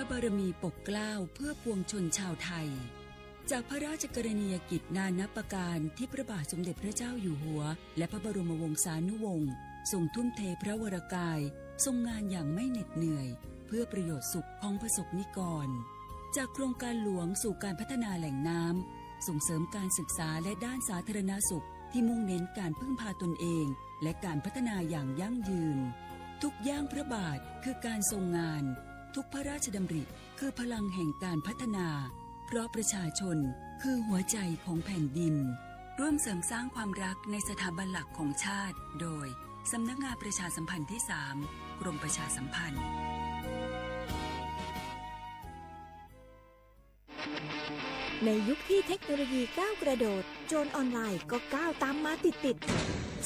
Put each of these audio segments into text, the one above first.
ระบารมีปกเกล้าเพื่อปวงชนชาวไทยจากพระราชกรณียกิจนานับประการที่พระบาทสมเด็จพระเจ้าอยู่หัวและพระบรมวงศานุวงศ์ทรงทุ่มเทพระวรกายทรงงานอย่างไม่เหน็ดเหนื่อยเพื่อประโยชน์สุขของประสบนิกรจากโครงการหลวงสู่การพัฒนาแหล่งน้ำส่งเสริมการศึกษาและด้านสาธารณสุขที่มุ่งเน้นการพึ่งพาตนเองและการพัฒนาอย่างยั่งยืนทุกย่างพระบาทคือการทรงงานทุกพระราชดำริคือพลังแห่งการพัฒนาเพราะประชาชนคือหัวใจของแผ่นดินร่วมเสริมสร้างความรักในสถาบันหลักของชาติโดยสำนักงานประชาสัมพันธ์ที่ 3 กรมประชาสัมพันธ์ในยุคที่เทคโนโลยีก้าวกระโดดโจรออนไลน์ก็ก้าวตามมาติด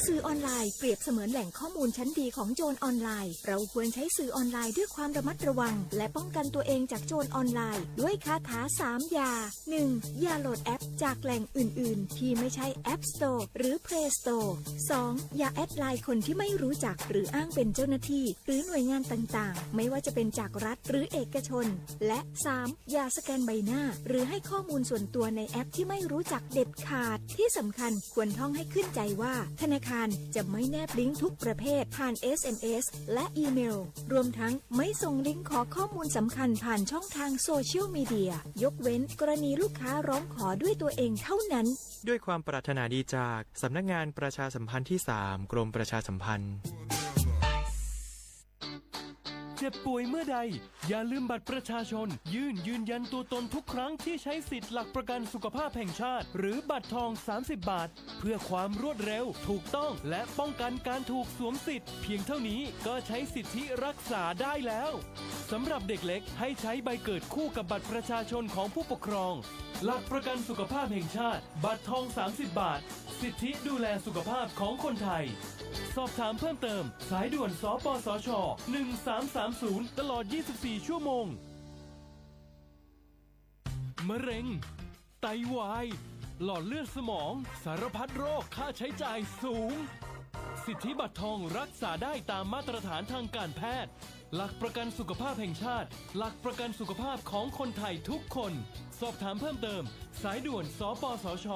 สื่อออนไลน์เปรียบเสมือนแหล่งข้อมูลชั้นดีของโจรออนไลน์เราควรใช้สื่อออนไลน์ด้วยความระมัดระวังและป้องกันตัวเองจากโจรออนไลน์ด้วยคาถา3อย่า 1. อย่าโหลดแอปจากแหล่งอื่นๆที่ไม่ใช่ App Store หรือ Play Store 2. อย่าแอดไลน์คนที่ไม่รู้จักหรืออ้างเป็นเจ้าหน้าที่หรือหน่วยงานต่างๆไม่ว่าจะเป็นจากรัฐหรือเอกชนและ 3. อย่าสแกนใบหน้าหรือให้ข้อมูลส่วนตัวในแอปที่ไม่รู้จักเด็ดขาดที่สำคัญควรท่องให้ขึ้นใจว่าธนาคารจะไม่แนบลิงก์ทุกประเภทผ่าน SMS และอีเมลรวมทั้งไม่ส่งลิงก์ขอข้อมูลสำคัญผ่านช่องทางโซเชียลมีเดียยกเว้นกรณีลูกค้าร้องขอด้วยตัวเองเท่านั้นด้วยความปรารถนาดีจากสำนักงานประชาสัมพันธ์ที่ 3 กรมประชาสัมพันธ์เจ็บป่วยเมื่อใดอย่าลืมบัตรประชาชนยืนยันตัวตนทุกครั้งที่ใช้สิทธิ์หลักประกันสุขภาพแห่งชาติหรือบัตรทอง30 บาทเพื่อความรวดเร็วถูกต้องและป้องกันการถูกสวมสิทธิ์เพียงเท่านี้ก็ใช้สิทธิรักษาได้แล้วสำหรับเด็กเล็กให้ใช้ใบเกิดคู่กับบัตรประชาชนของผู้ปกครองหลักประกันสุขภาพแห่งชาติบัตรทอง30 บาทสิทธิดูแลสุขภาพของคนไทยสอบถามเพิ่มเติมสายด่วนสปสช1330ตลอด24ชั่วโมงมะเร็งไตวายหลอดเลือดสมองสารพัดโรคค่าใช้จ่ายสูงสิทธิบัตรทองรักษาได้ตามมาตรฐานทางการแพทย์หลักประกันสุขภาพแห่งชาติหลักประกันสุขภาพของคนไทยทุกคนสอบถามเพิ่มเติมสายด่วนสปสช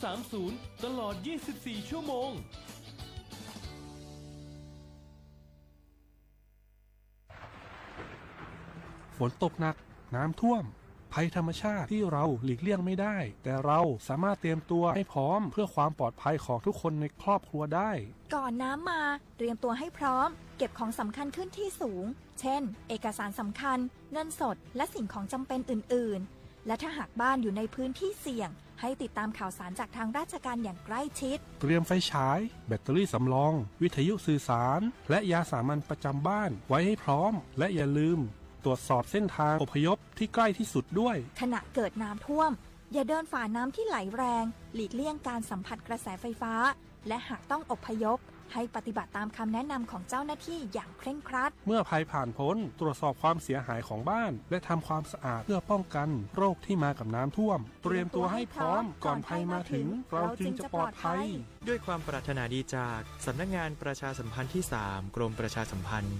1330ตลอด24ชั่วโมงฝนตกหนักน้ำท่วมภัยธรรมชาติที่เราหลีกเลี่ยงไม่ได้แต่เราสามารถเตรียมตัวให้พร้อมเพื่อความปลอดภัยของทุกคนในครอบครัวได้ก่อนน้ำมาเตรียมตัวให้พร้อมเก็บของสำคัญขึ้นที่สูงเช่นเอกสารสำคัญเงินสดและสิ่งของจำเป็นอื่นๆและถ้าหากบ้านอยู่ในพื้นที่เสี่ยงให้ติดตามข่าวสารจากทางราชการอย่างใกล้ชิดเตรียมไฟฉายแบตเตอรี่สำรองวิทยุสื่อสารและยาสามัญประจำบ้านไว้ให้พร้อมและอย่าลืมตรวจสอบเส้นทางอพยพที่ใกล้ที่สุดด้วยขณะเกิดน้ำท่วมอย่าเดินฝ่าน้ำที่ไหลแรงหลีกเลี่ยงการสัมผัสกระแสไฟฟ้าและหากต้องอพยพให้ปฏิบัติตามคำแนะนำของเจ้าหน้าที่อย่างเคร่งครัดเมื่อภัยผ่านพ้นตรวจสอบความเสียหายของบ้านและทำความสะอาดเพื่อป้องกันโรคที่มากับน้ำท่วมเตรียมตัวให้พร้อมก่อนภัยมาถึงเราจึงจะปลอดภัยด้วยความปรารถนาดีจากสำนักงานประชาสัมพันธ์ที่ 3 กรมประชาสัมพันธ์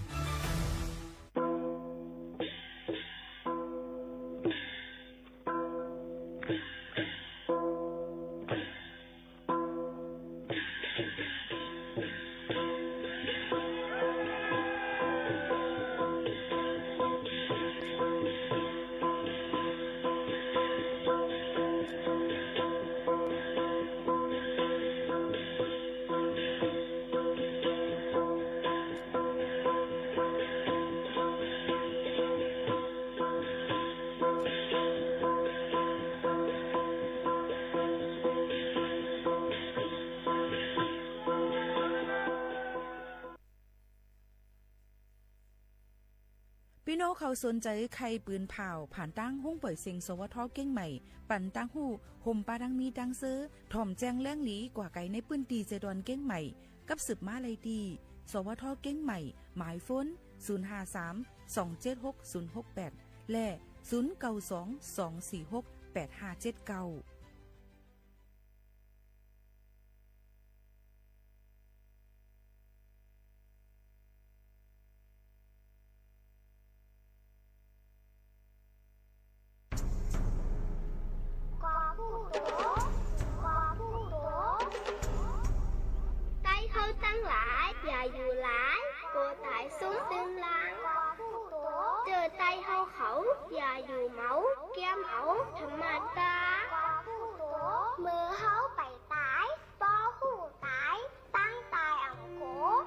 พี่น้องเขาสนใจใครปืนเผาผ่านตั้งห้องเปิดเสียงสวทเก้งใหม่ปั่นตั้งหูห่มปาดังมีดังซื้อถ่อมแจ้งแล้งหลีกว่าไก่ในปืนตีเจดอนเก้งใหม่กับสืบมาเลยดีสวทเก้งใหม่หมายฟ้น053-276-068และ0922468579 เฮาเขาอย่าอยู่เมาแก้มเอาธรรมดามือเฮาไปตายปอหูตายตั้งตายอ่ำโก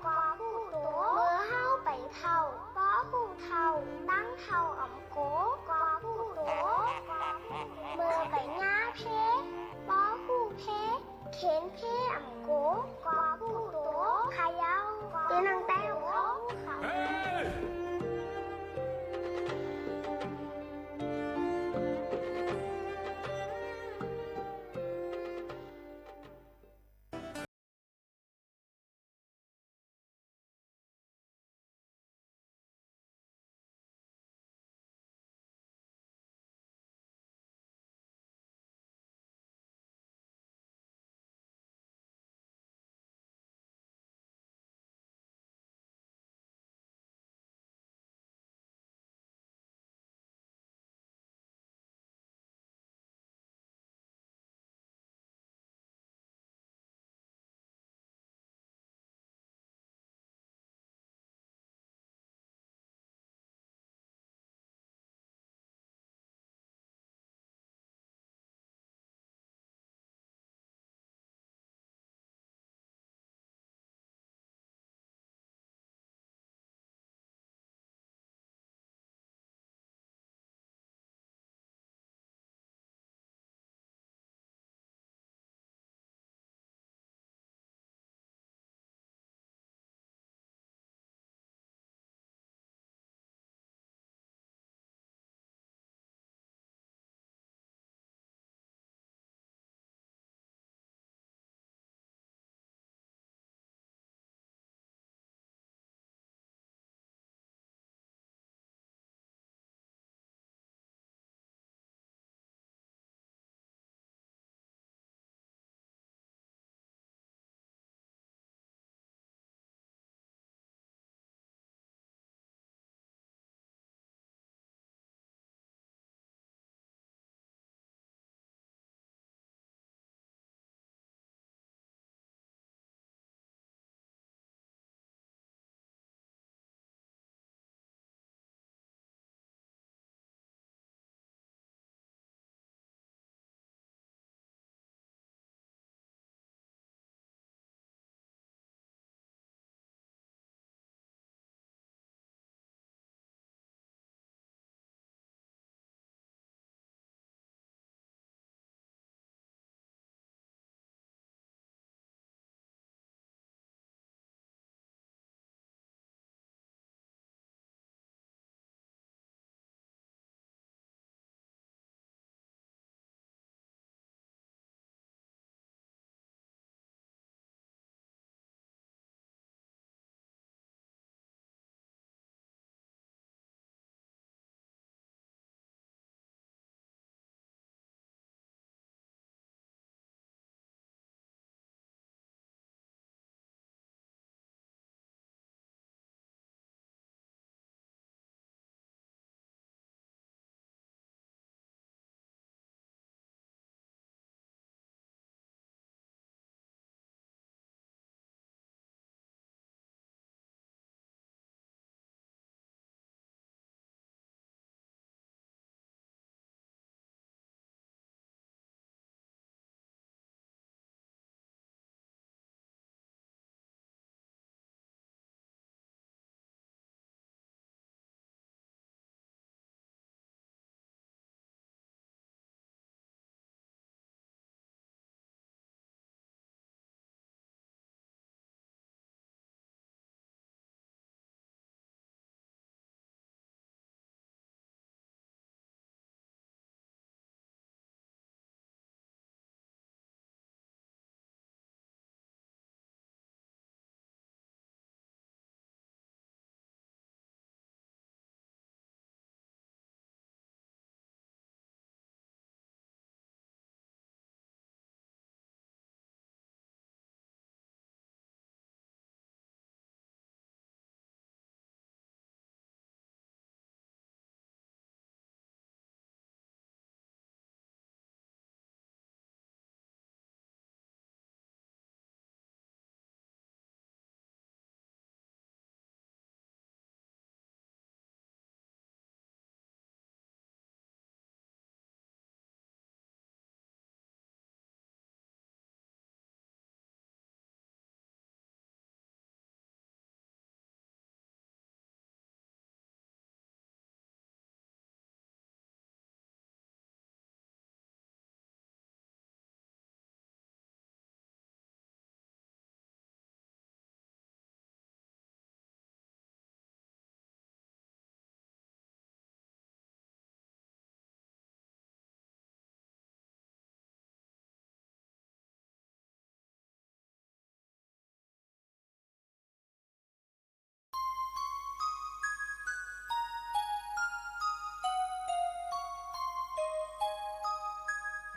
กอหูโตมือเฮาไปเท่าปอหูเท่าตั้งเท่าอ่ำโกกอหูโตมือไปง่าเพปอหูเพเข็นเพอ่ำโกกอหูโตขายาวตีนังแต้วเขา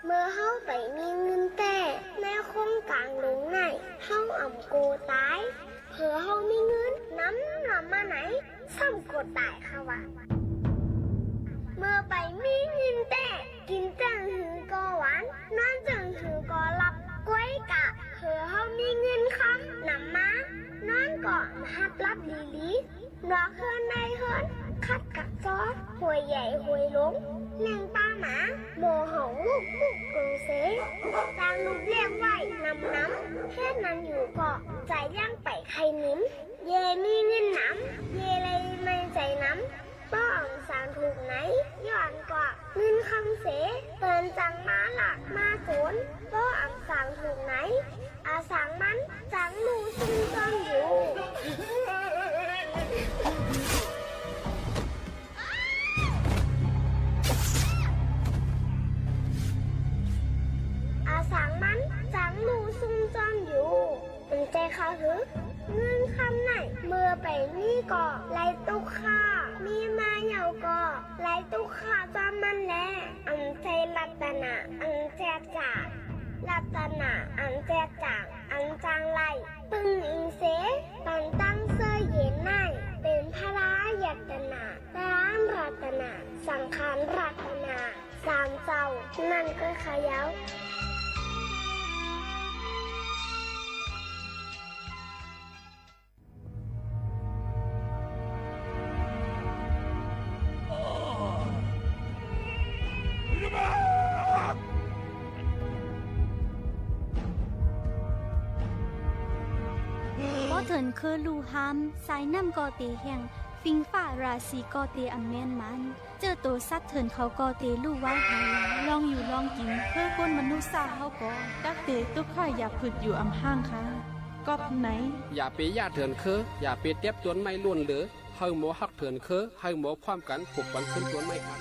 เมื่อเฮาไปมีเงินแต่ในโครงกลางลงในเฮาอ่ำโกตายเผื่อเฮามีเงินน้ำลำมาไหนซ้ำโกตายค่ะวะเมื่อไปมีเงินแต่กินจังหือก็หวานนอนจังหือก็หลับกล้วยกะเผื่อเฮามีเงินค่ะนำมานอนก่อนฮับรับลีลีนอกเฮือนในเฮือนคัดกักซอหวยใหญ่หวยลงเลี้ยงป้าหมาโมหองลูกปุกกงเสจางลูกเรียกไว้น้ำเฮ็ดนั้นอยู่ก็ใจย่างไปใครนิ้มเยมีเงินน้ำเยเลยไม่ใจน้ำป้องสารถูกไหนย้อนกว่าเงินคำเสเตือนจังมาหลักมาโขนป้องสารถูกไหนอาสังมันจังลูซุ่มซ่อนอยู่ อาสังมันจังลูซุ่มซ่อนอยู่เป็นใจเขาหรือเงื่อนคำไหนเมื่อไปนี่ก่อไล่ตุกข้ามีมาเหยาก่อไล่ตุกข้าจอมมันแลอันใจรัตนาอันแจกจ่ารัตนาอันแจกจ่างอันจางไล่ปึงอิงเสตันตั้งเสื้อเย็นในเป็นพระรายัตนาร้านรัตนาสังขารรัตนาสามเจ้านั่นก็ขยาวบ่เถินคือลูฮัมสายน้ำกอเตแห่งฟิงฝ่าราศีกอเตอันแม่นมันเจอตัวสัตว์เถินเขากอเตลูไว้หาลองอยู่ลองกินเพื่อก้นมนุษย์ซาเฮาก่อตักเตตุกข้าอยากผึดอยู่อำห้างค่ะกอบไหนอย่าไปย่าเถินคืออย่าไปเตียบจนไม่ล้วนเหลือให้หมอหักเถินคือให้หมอความกันผูกวันขึ้นจนไม่ขาด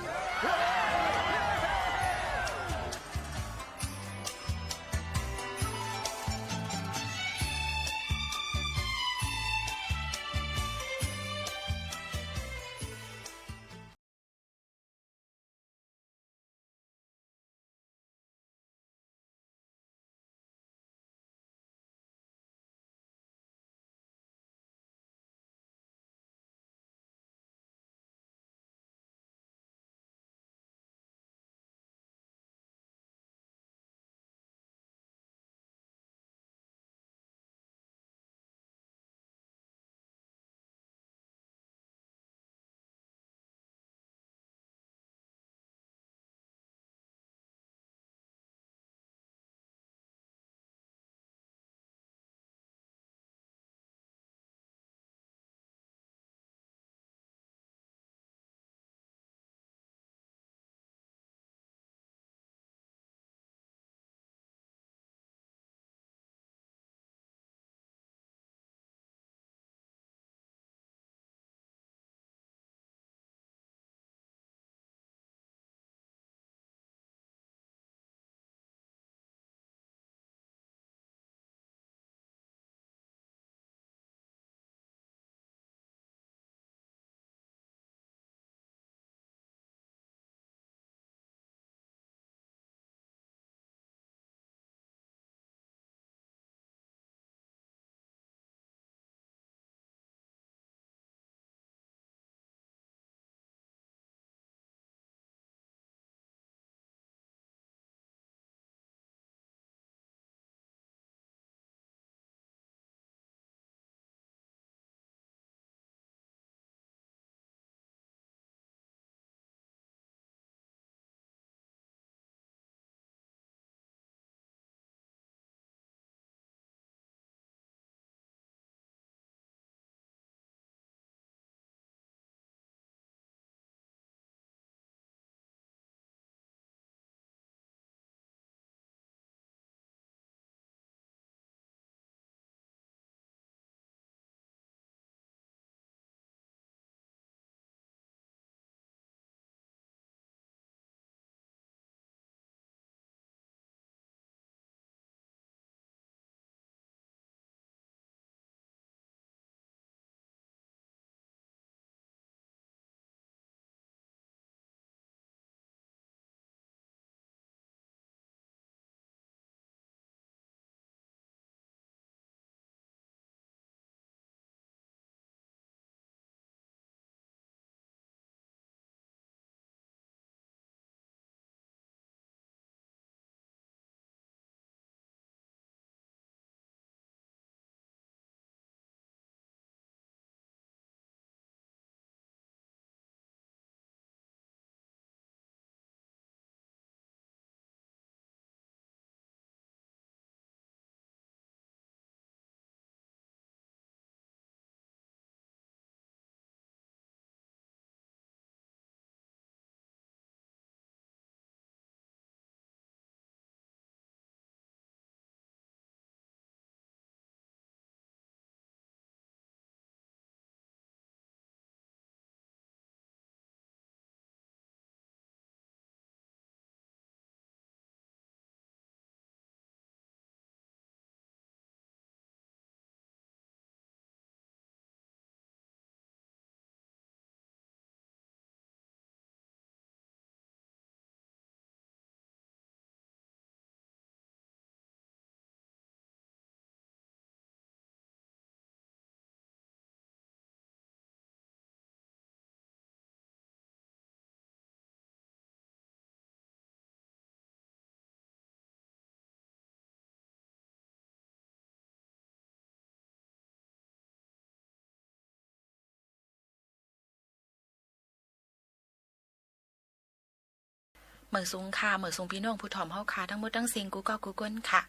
เหมือซุงค่ะเหมือซุงพี่น้องผู้ถ่อมเฮาค่ะทั้งหมดทั้งสิ่งกูก็กูก้นค่ะ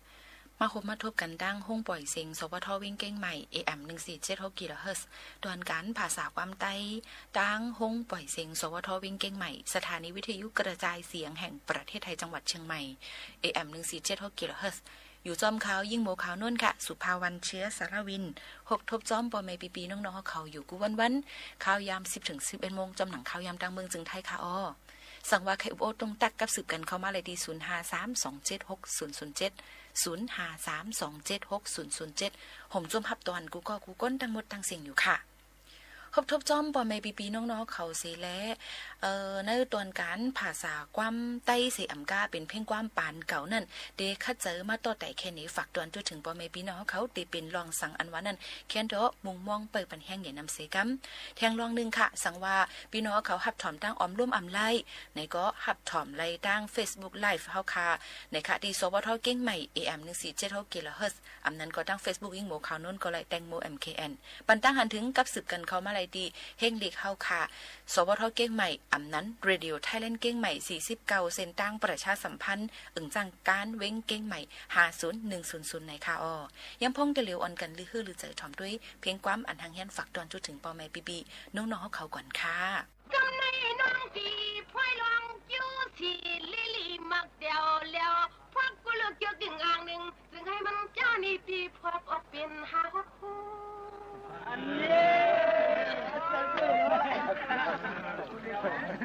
มาคบมาทบกันดังห้องปล่อยเสียงสวทวิ่งเก้งใหม่ AM 1476 กิโลเฮิรตซ์ดวนการภาษาความใต้ดังห้องปล่อยเสียงสวทวิ่งเก้งใหม่สถานีวิทยุกระจายเสียงแห่งประเทศไทยจังหวัดเชียงใหม่ AM 1476 กิโลเฮิรตซ์อยู่จอมขาวยิ่งโมขาวนุ่นค่ะสุภาวันเชื้อสารวินหกทบจอมปอเมปีน้องๆเขาอยู่กูวันข่าวยาม 10-11 โมงจำหนังข่าวยามดังเมืองจึงไทยค่ะสั่งว่าใครอุบโอตรงตักกับสืบกันเข้ามาเลยดี0532760070 ผมจุ่มหับตอนกูก้นทั้งหมดทั้งสิ่งอยู่ค่ะครบทบจอมปอไม่ปีน้องๆเขาเสียแล้วในตอนการภาษาความใต้เสียอำกาเป็นเพ่งความปานเก่านั่นเดคัดเจอมาต่อแต่แค่นี้ฝากตอนจนถึงปอไม่ปีน้องเขาตีเป็นลองสั่งอันว่านั่นแค่นโตมุงมองเปิดปันแห้งใหญ่นำเสกัมแทงลองนึงค่ะสั่งว่าพี่น้องเขาหับถอมตั้งออมร่วมอำไล่ในก็หับถอมไล่ตั้ง Facebook Live เฮาค่ะในค่ะที่สวทเก่งใหม่ AM 1476 กิโลเฮิรตซ์อำนั้นก็ตั้ง Facebook ยิ่งโมข่าวนู้นก็ไล่แตงโม MKN ปันตั้งหันถึงกับสืบกันเขามาไล่ดีเฮงเล็กเฮาค่ะสวทเก้งใหม่อำนั้นเรดิโอไทยแลนด์เก้งใหม่49เส้นตั้งประชาสัมพันธ์จังการเว้งเก้งใหม่50100ในค่ะยังพงจะเหลียวอ่อนกันลือฮือหรือใจถ่อมด้วยเพียงความอันทางเฮียนฝากตอนจุดถึงปอแม่ปีน้องๆเขาก่อนค่ะกำในน้องปีพวยลองจิ้วสีลิลี่มักเดียวแล้วพวกกูเลือกเกี่ยวกิ่งอ่างหนึ่งจึงให้มันเจ้านี่ปีพวกออกเป็นหาคู่อันนี้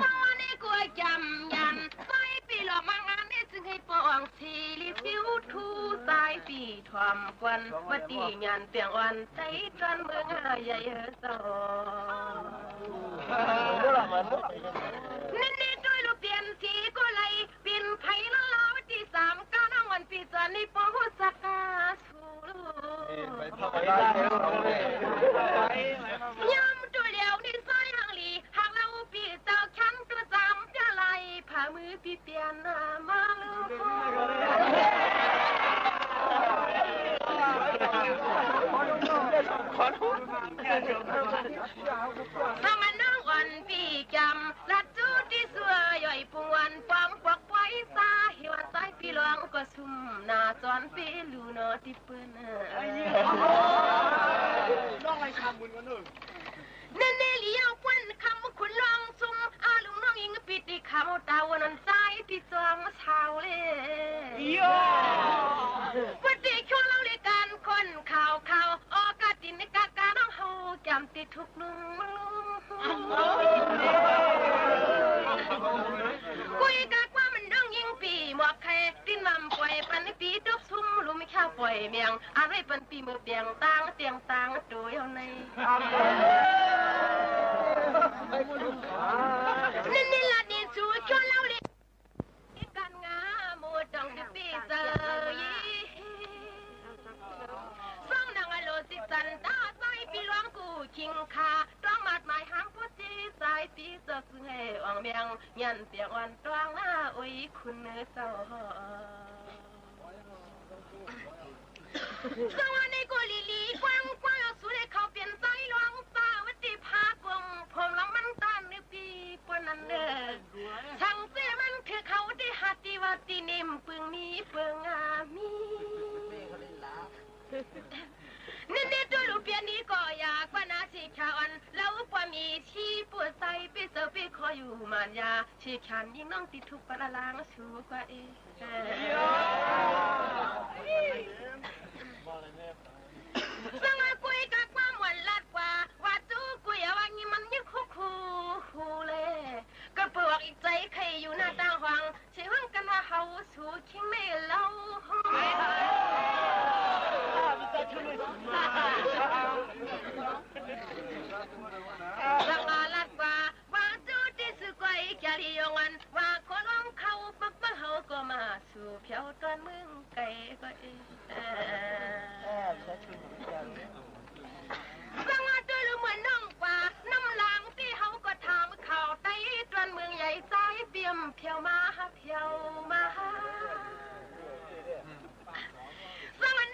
ตอนนี้กูจำยันใส่ปีหลอกมางานนี่จึงให้ปองสีลิผิวทูสายปีทอมกวนวัดดีงานเปียงอ่อนใจจนเมืองใหญ่สอนี่ด้วยลูกเปลี่ยนสีก็เลยเปลี่ยนไผ่ละลาวที่3ก้าวน้องวันปีจนนี่ปองหัวสักกาสูยำตัวเหลียวนี่ซอยหางหลีหากเราปีเจ้าชั้นกระจำจะไหลผ่ามือปีเปลี่ยนมาลูกถ้ามันน้องอ่อนปีจำลัดจูที่สวยย่อยปวนปองปวกไว้ซาหิวันใต้ปีหลวงก็ซุ่มหน้าจอนปีลูนอที่เปิ้นน้องไอ้คำบุญกันหนึ่งเน่เลี้ยวควันคำคุณลองซุ่มอาลุงน้องยิงปิดที่คำตาวันนั้นใจที่จวงเช้าเลยปฏิช่วงเราเลยการคนข่าวออกาตินในกากาน้องเฮาจำติดทุกนุ่งคุยกากว่ามันน้องยิงปีหมวกแค่ดิ้นนำปล่อยปันปีดกซุ่มลุไม่ข้าวปล่อยเมียงอะไรปันปีมือเปียงตังเตียงตังตัวเอาในนี่ละดินสูชวนเราเลยการงาโมดังที่ปีเจอฟังดังอโลสิสันตาใจปีหลวงกูชิงคาต้องมาดหมายห้ามพูดจีสายปีเจอซึ่งให้อ่องเมียงยันเปียงอ่อนตวงหน้าโอ้ยคุณเนื้อเศร้าสวัสดีกูลีลีกว้างเอาสุดให้เขาเปลี่ยนใจหลวงตาวัดที่พากงผมลองมันตานในปีปนนั้นเด้อช่างเสียมันคือเขาได้หัดที่ว่าตีนิ่มปึงมีเปิงอามีนี่ตัวลูกเปียนี้ก็อยากว่านาชีชาอันแล้วกว่ามีชีปวดใจไปเจอไปคอยอยู่มานยาชีขันยิ่งน้องติดทุกปลาลางสูกว่าเองสังกุยกับความหวานลัดกว่าว่าจูกุยว่างี้มันยิ่งคูเลยก็ปลวกอีกใจใครอยู่หน้าต่างหวังใช่ห้องกันว่าเฮาสูคิงไม่เล่าสังลัดกว่าว่าจูที่สุกวยแกลียงันว่าคนร้องเขาปักเฮาก็มาสู่เพียวตอนมึงไก่ก็เองสังตัวluเหมือนน้องกว่าน้ำหลังที่เฮาก็ทำข่าวไต้ตอนเมืองใหญ่ใจเปี่ยมเพียวมาสัง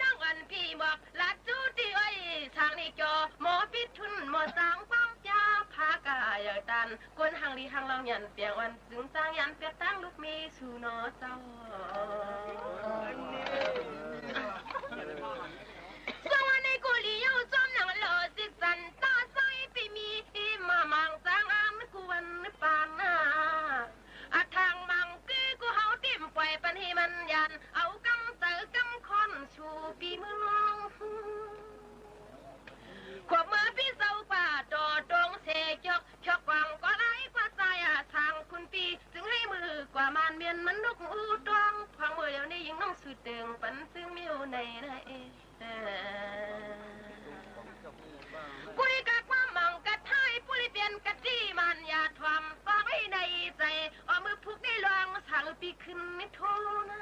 น้องอันพี่บอกลัดจูที่อ้อยทางนี้จอหมอปิดทุนหมอสางป้อมยาพากายตา านกวนหางลีหางเราหยันเปียงวันจึงจ้างยันเปียตั้งลูกมีสู่นอเจ้าสวัสดีกุลีเย้าจอมหนังหล่อสิสันตาใสปีมีมามังจางอามกวนปานหน้าอาทางมังกี้กูเฮาติ่มปล่อยปันให้มันยันเอากำเตอกำคอนชูปีมือขวบมือพี่เศร้าป่าจอตรงเสจกชอกวังก็ไล่กว่าใจทางคุณปีจึงให้มือกว่ามันเมียนมันนกอูตองพังมือเดี๋ยวนี้ยิงน้องสุดเตืองปันซึ่งมิวในนะกุยกะความมังกะไทยปุริเปลี่ยนกะจี้มันอย่าทำฟังให้ในใจเอามือพุกได้ลองสั่งปีขึ้นไม่โทนะ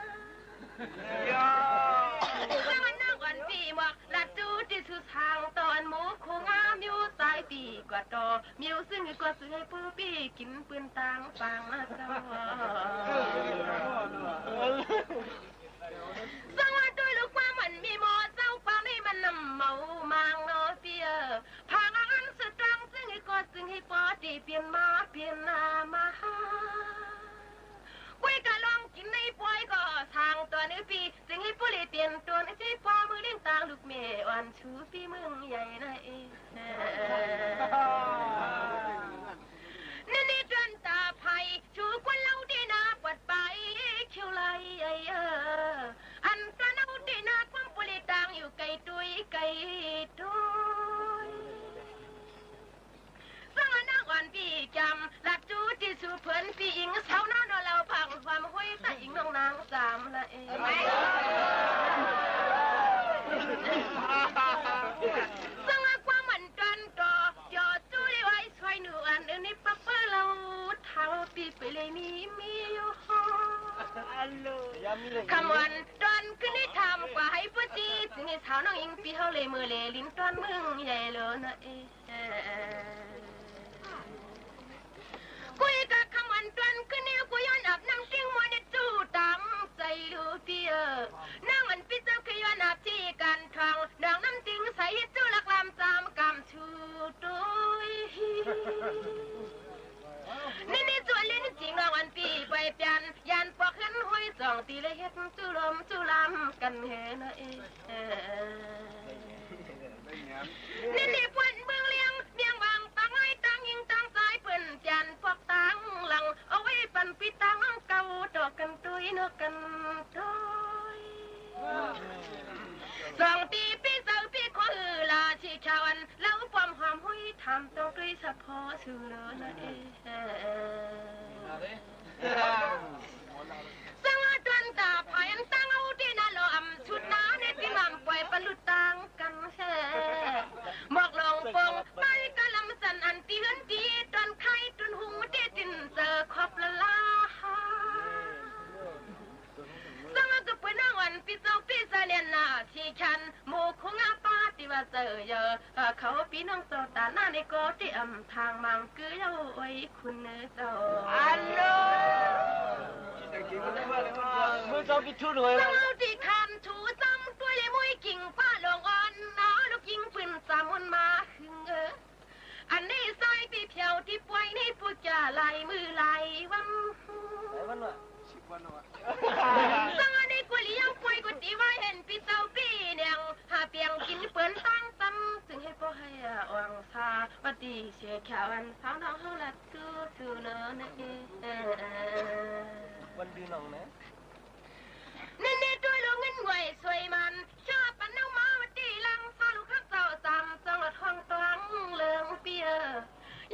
เมื่อวันนั่งวันปีหมอกลัดจูที่สุดทางตอนหมูคงอามิวสายปีกว่าต่อมิวซึ่งก็ซื้อให้ผู้ปีกินปืนต่างฟังมาเจ้าสวัสดีลูกความมันมีหมอเจ้าความให้มันนำเมามังโนเปียพางอันสุดตังซึ่งให้ก็ซึ่งให้ปอดีเปลี่ยนมาเปลี่ยนนามากุยกะลองกินในป่วยก็ทางตัวนี้ปีซึ่งให้ผู้เลี้ยเปลี่ยนตัวนี้ที่พอมือเลี้ยงต่างลูกเมย์วันชูปีมึงใหญ่นะนี่จนตาไผ่ชูควันเล่าดีนาปวดไปคิวไหลอันตะเน่าดีนาความผู้เลี้ยต่างอยู่ไกลตุยไกลตุยสังนักวันปีจำลัดจูที่สูเพิ่นปีอิงเสาหน้าเราพังความห้อยตาอิงน้องนางสามละสังความมันจันต่อยอดจูได้ไว้ช่วยหนูอันนี้ปัปเปอร์เราทางปีไปเลยมีอยู่คำวันตอนขึ้นได้ทำกว่าให้ปจีถึงให้สาวน้องอิงปีเขาเลยมือเลยลิ้นตอนมึงใหญ่เลยนะกุยกะคำวันตอนขึ้นเนี่ยกูย้อนอาบน้ำติ้งมัวเด็ดจูตามใจลูเปียนั่งอันพี่เจ้าคือย้อนอาบที่กันทางดังน้ำติ้งใส่จูลักลำจามกำชูตุยนี่จวนเล่นจริงรางวันปีไปเปลี่ยนยันปอกขึ้นห้อยสองตีเลยเฮ็ดจูลำกันเฮนะนี่ปวนเมืองเลี้ยงเมียงบางปังไห้ตั้งยิงตั้งสายเปิ่นจันพวกตั้งหลังเอาไว้ปั่นปีตั้งเก่าดอกกันตุยนกกันตุยสองตีปีเสาปีขอลาชีชาวันแล้วความหอมห้อยทำต้องด้วยสะพอสูเลยนะสังจนตาพายันตั้งเอาที่น่าลอมชุดน้าในที่มั่มปล่อยปลุดตังกันแช่หมอกลงปงไปกะลำสันอันตีเฮือนตีตอนไข่ตอนหูเด็ดจินเจอขอบละลาสังก็เป็นนั่งวันปีเจ้าปีเสลียนนาที่ฉันโมคงอาปาติว่าเจอเยอะเขาปีน้องโซตาหน้าในโกที่อำทางมังคือเย้าไว้คุณเนื้อโซอัลโหลสังเอาที่คันถูซ้ำตัวเลยมวยกิ่งป้าลงอ่อนน้าลูกยิงปืนสามุนมาหึงอันนี้ซอยปีเพียวที่ป่วยนี่ผู้จะไหลมือไหลวันสังอันนี้กุลียังป่วยกุฏิว่าเห็นปีเศร้าปีเนี่ยหาเปียงกินเปิ้นตั้งซ้ำจึงให้พ่อให้อ่างซาวัดดีเสียแขวันสาวน้องเขาลัดสู้เนอะนะวันดีน้องนะนี่ด้วยลงเงินไหวสวยมันชอบปันน้องมาวัดดีลังฟ้าลูกข้าเจ้าจำจังหวัดห้องตรังเลืองเปีย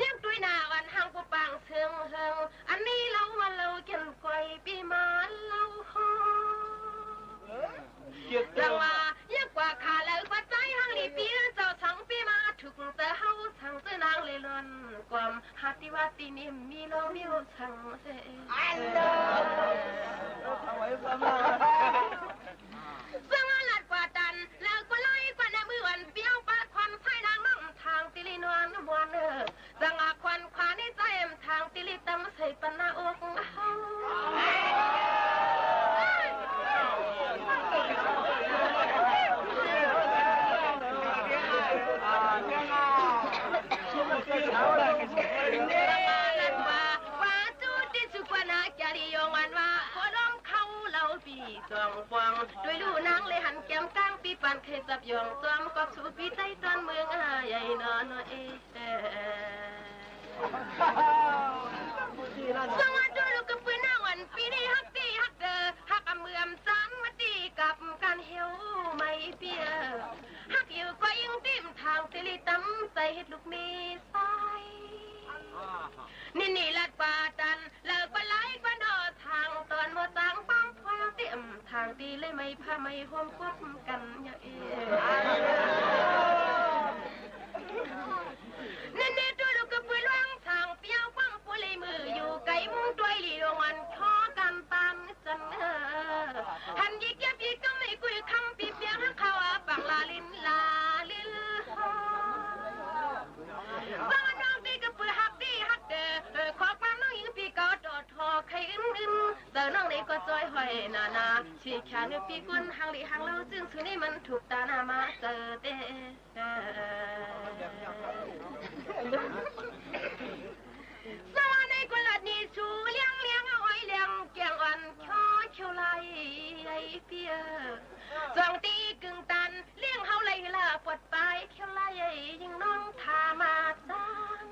ยังด้วยหน้าวันห้างผู้ปังเชิงอันนี้เรามาเราเกี่ยวกวยปีมาเราห้องจังว่ายังกว่าขาแล้วปัจจัยห้างลีปีเจ้าสังปีมาถูกแต่เฮาสังเจ้านางเลยล้นความหาติว่าตีนิมมีน้องมิวสังเสสังหลัดกว่าตันแล้วก็ไล่กว่าในมือวันเปี้ยวปาดควันไฟนางน้องทางติลินวลนวลสังอาควันขวาในใจเอ็มทางติลิตำใส่ปนาอกเฮา ปีสองฟองด้วยลูนางเลยหันแก้มกลางปีปันเคยจับยองจอมกอบสู่ปีใจตอนเมืองใหญ่นอนเอสวัสดีลูกกับปืนหน้าวันปีนี้ฮักตีฮักเดอฮักอเมือมซ้ำมาตีกับการเหี่ยวไม่เปียฮักอยู่ก็ยังติ่มทางสิริตั้มใส่เห็ดลูกมีไฟนี่ลัดป่าจันเลิกปลาไหลกว่าดอทางตอนมาต่างปังพอยเตรียมทางตีเลยไม่พาไม่ห่วงควบกันอย่างเอ๋นี่ตัวลูกกับปืนวางทางเปียวปังปุเลยมืออยู่ไก่มุ้งตัวหลีวันขอกันตามจันหันยิกยับยิกก็ไม่คุยคำปีเปียงเขาปังลาลินลาลินฟังน้องตีกับปืนฮักตีฮักเดอขอความน้องยิงปีก็ดอดทอใครอื่นเดินน้องนี่ก็จอยหอยนาชี้แขนปีกุนหางหลีหางเล่าจึงสุนี่มันถูกตาหน้ามาเจอเตสวัสดีกุลาดีชูเลี้ยงเอาไว้เลี้ยงแกงอ่อนข้อเขียวไหลไอเปียสองตีกึ่งตันเลี้ยงเฮาไหลละปวดไปเขียวไหลยิงน้องทามาซัง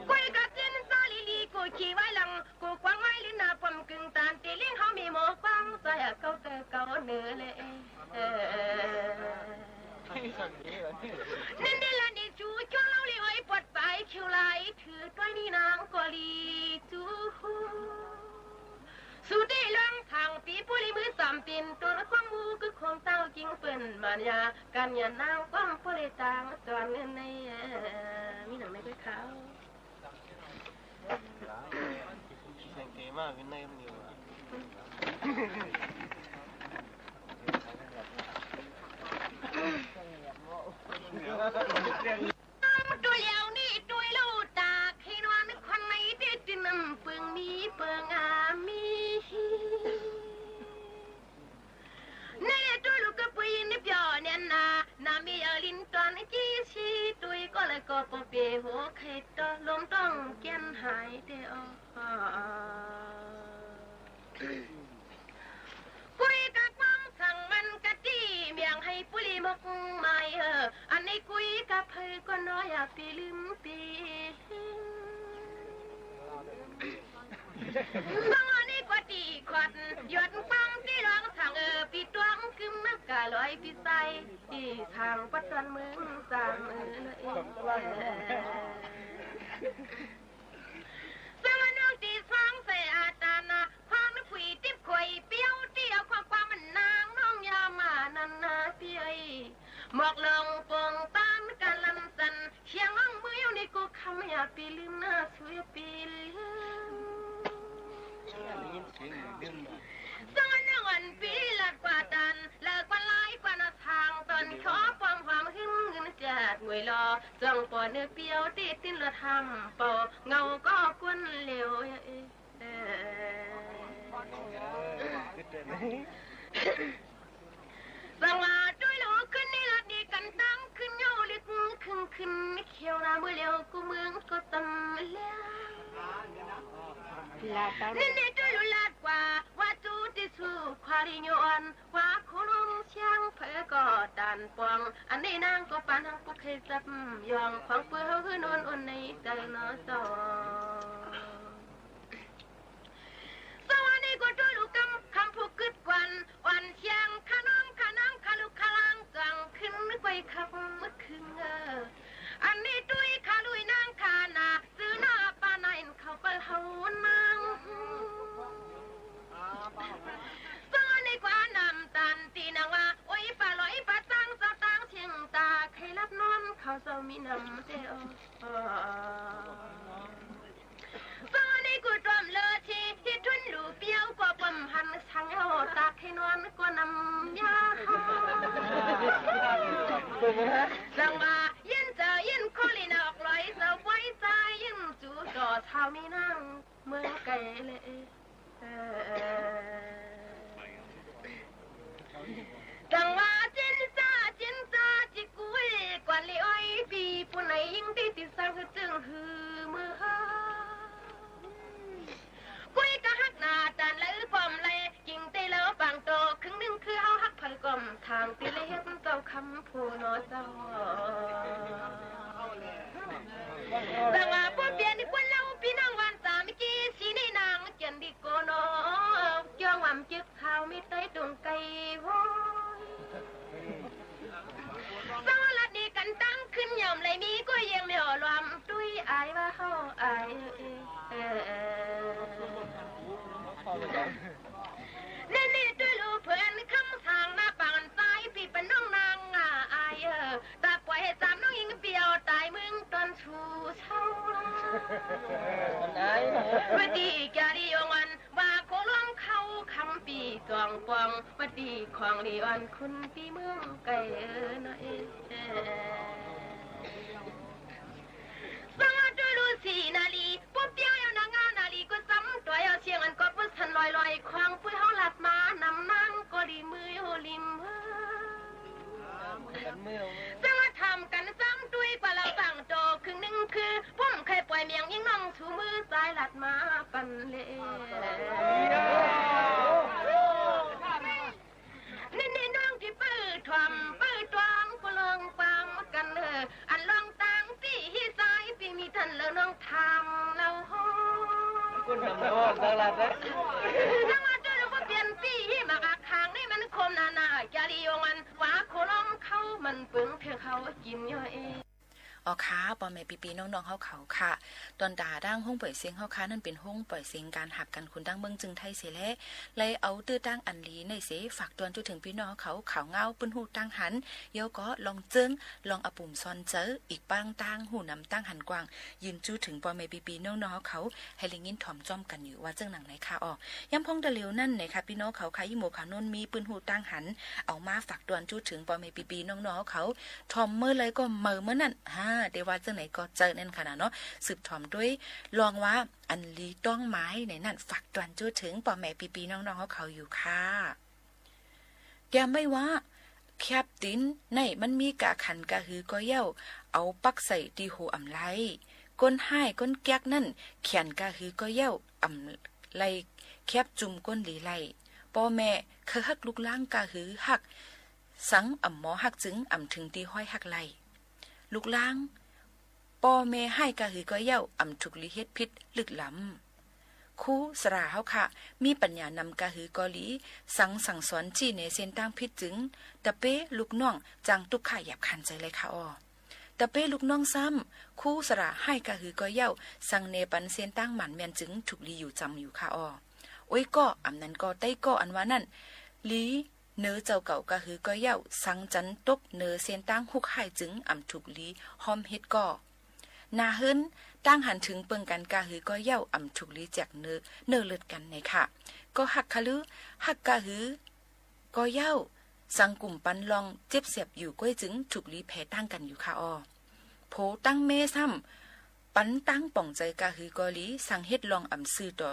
กุยกัดเจนซาลีลีกูขี่ไว้หลังกูกวางไว้ลิ้นหน้าปมกึ่งตันตีเลี้ยงเฮามีหมอกฟังใจเก่าเตอเก่าเนื้อเลยนี่ละนี่จูจ้าเล่าเลยไว้ปวดไปเขียวไหลถือตัวนี้นางกอลีจูสุดที่ลังทางปีปุริมือสามปินตัวละความมูคือของเต้าจิงเปิ่นมันยาการยันนางความปุริตางตอนเงินในมีหนังไม่ค่อยขาวเสียงเก๋มากเป็นในมันอยู่ตัวเลี้ยวนี่ตัวลูกตาให้นอนคนไหนเด็ดดินน้ำเปิงมีเปิงมีนี่ตัวลูกก็ปุยนี่เปียเนี่ยนามีลินตอนจีชีตัวก็เลยก็ปเปียหัวไข่ตอลมต้องเกียนหายเดียวปุยกะกวังสั่งมันกะจี้เมียงให้ปุริมกไม่อันนี้กุยกับเพยก็น้อยปีลืมปีบางอันนี้ก็ตีขวัญหยดปังที่ร้องทางปีตวงกึมนักกะลอยปีใสที่ทางปัตตันเมืองสั่งเลยสมานองตีฟังใส่อาตานาพาไม่คุยติบข่อยเปี้ยวเตี้ยวความมันนางน้องยามานันนาเปียหมอกลงปงตานกันลันสันเชียงอ่างมืออยู่ในกูคำอยากปีลืมหน้าสวยปีลืมสวรรค์วันปีลัดกว่าตันเลิกวันไล่กว่านาทางตอนขอความหึงเงินจัดงวยรอจังปอเนื้อเปียวติดตินละทำเป่าเงาก็กวนเหลวสังว่าด้วยโลขึ้นนี่ละดีกันตั้งขึ้นเงาลิกขึ้นเขียวนาเมื่อเลี้ยวกูเมืองก็ตำเลี้ยนี่ด้วยลุลาดกว่าว่าจูติสูควาริโยนว่าคุณเชียงเพอก็ดันปองอันนี้นางก็ปานทางปุกเคยจับยองฟังเปื่อคือนอนอ่อนในใจน้อจอสวัสดีก็ด้วยลูกคำผูกกึดกวนวันเชียงขาน้องขาลูกขาลังจังขึ้นไปขับเมื่อคืนอันนี้ด้วยขาลุยนางขานาซื้อหน้าปานาอินเขาไปเฮานางสวัสดีกว่านำตันตีนางว่าโอ้ยปลาลอยปลาตั้งสตางเชียงตาใครรับนอนเขาจะมีน้ำเดียวสวัสดีกูจอมเลอชีที่ทุนหลูเปียวกว่าปมหันช่างเอาตาให้นอนก็นำยาสังว่ายินเจอยินคอลินออกลอยเสาไว้ใจยินจูจ่อชาวมีนั่งเมืองไกลเลยสังว่าจินซาจิกุยกว่าเลยอ้อยปีปุ่นไหนยิ่งที่ติดสังจึงหือมือกุยกะฮักนาตันและปอมและ นี่ด้วยลูเพื่อนคำสั่งหน้าปางซ้ายพี่เป็นน้องนางอายตาปล่อยให้จำน้องยิงเปียวตายมึงตอนชูเช่าวัดดีแกดีองวันว่าโคล้องเขาคำปีกองปองวัดดีของดีอ่อนคุณปีเมืองไก่น้อยสวัสดีลูสีนาลีปุ๊บเดียวนางนาลีก็ซ้ำตัวเอาเชียงอันก็ปุ๊บทันลอยควางปุ้ยเฮาหลัดมานำนั่งก็ดีมือโหลิมสวัสดีทำกันซ้ำด้วยกว่าเราสั่งโตครึ่งหนึ่งคือพุ่มใครปล่อยเมียงยิ่งน้องชูมือซ้ายหลัดมาปันเล่นี่น้องที่ปื้อทอมปื้อตวงก็ลองปามกันอันลองตังปีที่ซ้ายปีมีทันแล้วน้องทำเราห้องคุณทำแล้วสักละนะจังหวะเจอเราก็เปลี่ยนปีที่มากอาคางนี่มันคมนาจารียงมันว่าโคล้องเขามันปึงเพียงเขากินย่อยอ๋อค่ะปอแม่ปีน้องๆเขาค่ะตอนด่าดังห้องปล่อยเสียงเขาค่ะนั่นเป็นห้องปล่อยเสียงการหักกันคุณดังเมืองจึงไทยเสียแล้วเลยเอาตื้อตั้งอันลีในเสฝากตวนจุถึงพี่น้องเขาขาวเงาปืนหูตั้งหันเยาก็ลองเจิ้งลองเอาปุ่มซอนเจออีกปังตั้งหูนำตั้งหันกวางยืนจู้ถึงปอแม่ปีน้องๆเขาให้ลิงินถ่อมจ้อมกันอยู่ว่าเจิ้งหนังไหนค่ะอ๋อย่ำพองตะเหลียวนั่นไหนค่ะพี่น้องเขาค่ะยี่โมขานนมีปืนหูตั้งหันเอามาฝากตวนจู้ถึงปอแม่ปีน้องๆเขาถ่อมเมื่อไรก็เมื่อนั่นเดี๋ยวว่าเจ้าไหนก็เจอนั่นขนาดเนาะสืบถ่อมด้วยลองว่าอันลีต้องไม้ในนั่นฝากตวนจู้ถึงปอแม่ปีน้องๆเขาอยู่ค่ะแกไม่ว่าแคบตินในมันมีกะขันกะหือก็เย้าเอาปักใส่ตีหูอำไลก้นห้ายก้นแก๊กนั่นเขียนกะหือก็เย้าอำไลแคบจุ่มก้นหลีไลพ่อแม่คือฮักลูกล้างกะหือฮักสังอ่ำหมอฮักจึงอ่ำถึงตีห้อยฮักไลลูกล้างป่อแม่ให้กะหือก็เย้าอ่ำถูกลิเฮ็ดพิษลึกล้ำคู่สราเฮาค่ะมีปัญญานำกะหือกอลีสั่งสอนจี้ในเส้นตั้งพิษจึงตะเป้ลูกน้องจังตุกข่ายหยาบคันใจเลยค่ะอ้อตะเป้ลูกน้องซ้ำคู่สราให้กะหือก็เย้าสั่งเนปันเส้นตั้งหมันแม่นจึงถูกลีอยู่จำอยู่ค่ะอ้อโอ้ยก็อำนั้นก็ใต้ก็อันว่านั่นลีเนื้อเจ้าเก่ากะหือก็เย้าสังจันตกเนื้อเส้นตั้งฮุกให้จึงอ่ำถูกลีหอมเฮ็ดก็นาเฮิรนตั้งหันถึงเปิงกันกะหือก็เย้าอ่ำถูกลีแจกเนื้อเลือดกันในค่ะก็หักคะลือหักกะหือก็เย้าสังกลุ่มปันลองเจ็บเสียบอยู่ก้อยจึงถูกลีแพ้ตั้งกันอยู่ค่ะอ้อโผตั้งเมซ้ำปันตั้งป่องใจกะหือก็ลีสังเฮ็ดลองอ่ำซื้อต่อ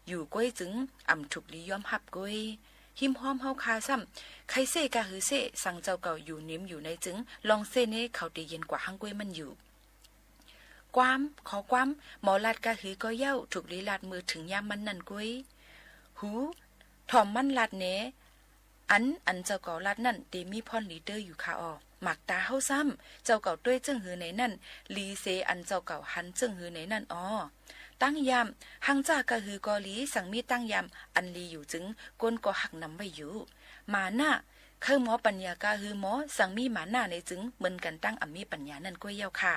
อยู่ก้อยจึงอ่ำถูกลียอมหับก้อยหิมหอมเฮาคาซ้ำใครเซกะหือเซสังเจ้าเก่าอยู่นิ่มอยู่ในจึงลองเซเน่เขาตีเย็นกว่าหังก้อยมันอยู่ความขอความหมอลาดกะหือก็เย้าถูกลีลาดมือถึงยามมันนั่นก้อยหูถ่อมมันลาดเนอันเจ้าเก่าลาดนั่นตีมีพรลีเดอร์อยู่ค่ะอ้อหมักตาเฮาซ้ำเจ้าเก่าด้วยจึงหือไหนนั่นลีเซอันเจ้าเก่าหันจึงหือไหนนั่นอ้อตั้งยามหังจากะหือกอลีสั่งมีตั้งยามอันลีอยู่จึงก้นก็หักนำไว้อยู่หมาหน้าคือหมอปัญญากะหือหมอสั่งมีหมาหน้าในจึงเหมือนกันตั้งมีปัญญานั่นก้อยเย้าค่ะ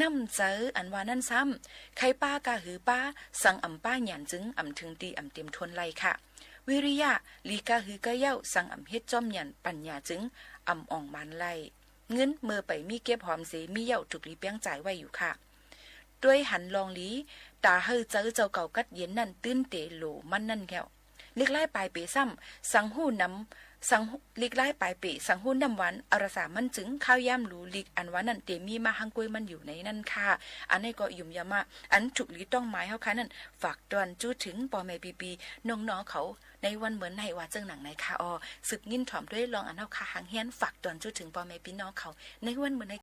น้ำเจออันว่านั่นซ้ำใครป้ากะหือป้าสั่งป้าหยันจึงถึงตีเต็มทนไลค่ะวิริยะลีกะหือกะเย้าสั่งเฮ็ดจอมหยันปัญญาจึงอ่องมันไลเงินเมื่อไปมีเก็บหอมเสมีเย้าถูกลีเปียงจ่ายไว้อยู่ค่ะด้วยหันลองลีตาเฮอเจอเจ้าเก่ากัดเย็นนั่นตื้นเตโหลมันนั่นแก้วเล็กไล่ปลายเปซ้ำสังหูน้ำสังเล็กไล่ปลายเปสังหูน้ำหวานอรสามันจึงข้าวย่ำหลูลิกอันว่านั่นเตมีมาหังกล้วยมันอยู่ในนั่นค่ะอันนี้ก็ยุ่มยามาอันถูกลีต้องหมายเฮาค่ะนั่นฝากตอนจู้ถึงปอแม่ปีน้องๆเขาในวันเหมือนในว่าเจ้งหนังในค่ะอศึกยินถ่อมด้วยลองอันเฮาค่ะหางเฮียนฝากตอนจู้ถึงปอแม่พี่น้องเขาในวันเหมือนใน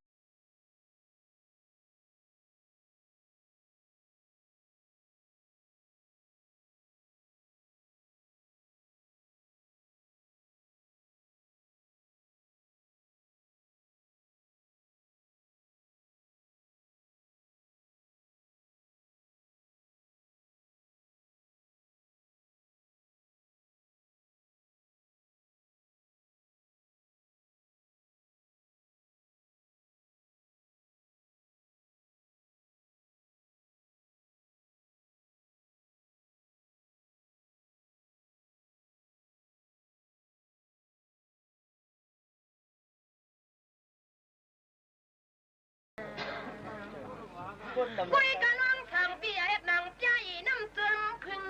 กุยกะน้องทางเปียเฮ็ดนางใจน้ำจึงพึ่ง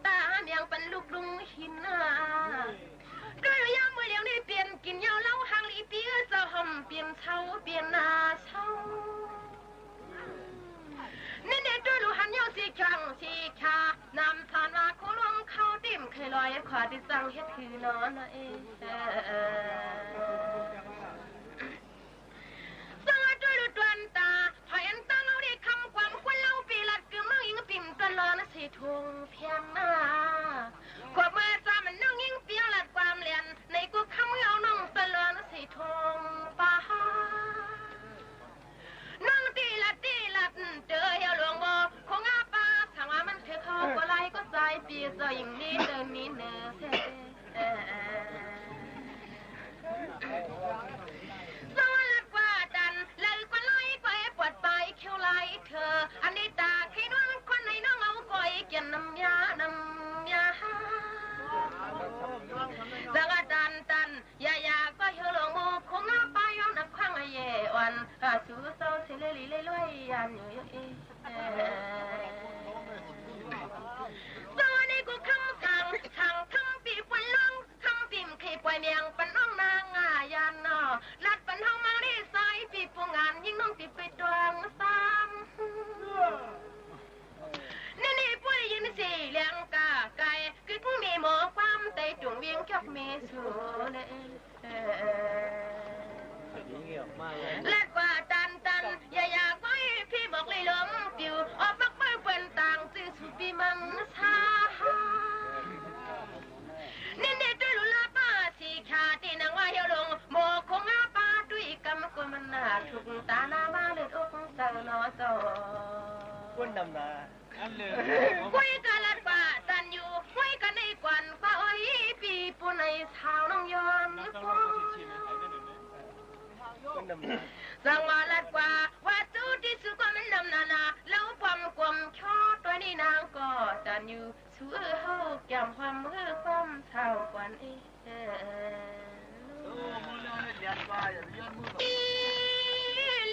ตาเมียงเป็นลูกลุงหินด้วยยามมื้อเลี้ยงนี่เปลี่ยนกินยาวเล่าหางลีเปียเจ้าห่มเปลี่ยนเช้าเปลี่ยนนาเช้านี่เด็ดด้วยลูหันยาวสีจังสีขานำทานว่าโคลงเข้าติ่มเคยลอยขวาที่สั่งเฮ็ดคือนอนเองสังด้วยลูดวนตาพยันตั้งเอาได้คำความควรเล่าปีลัดคือมั่งยิงปิ่มตลอดสีทงเพียงหน้ากว่าเมื่อจามันนั่งยิงเปียงลัดความเลียนในกูคำเอาน้องตลอดสีทงป่านั่งตีลัดเจอเหี่ยวหลวงบ่คงอาปาทางว่ามันเธอเขาก็ไล่ก็ใจปีเจออย่างนี้เดินนี้เนอสวัสดีกว่าดันเลยกว่าไล่ไปปวดไปเขียวไล่เธออันนี้ตาขี้น้องคนไหนน้องเอาก้อยเกี่ยนน้ำยาสังตันยาก็เหี่ยวหลวงบ่คงอาปาย้อนนักข้างเย่วันสู้เศร้าสิเลลีเลยยันอยู่สวัสดีกูคำสั่งทางคำปีปนลงคำปิ่มเคยปล่อยเมียงปันน้องนางยันลัดปันเฮามาได้สายปีปงานยิ่งน้องติดไปตวงซ้ำนี่ปุ้ยยินสีเลี้ยงกาไก่คือกูมีหมอความใจจวงเวียงกับเมสูเล็ดว่าตันอยากไว้พี่บอกเลยล้มปิวออกปักเปิ้ลเป็นต่างซื้อสุปีมังชานี่เด็ดด้วยลุลาป้าสีขาที่นางว่าเหี่ยวลงโมคงอาป้าด้วยกำก็มันน่าถูกตาหน้าบ้าเลือดอกสั่งนอจอคนดำนาคุยกันลัดว่าตันอยู่คุยกันในกวนป้าอ้อยปีปูในชาวน้องยอนสังวาลัดว่าว่าสู้ที่สุดก็มันนำนาแล้วความกลมชอตัวนี้นางก็ตันอยู่สู้เฮาแก้มความมือความเท่ากวนลิ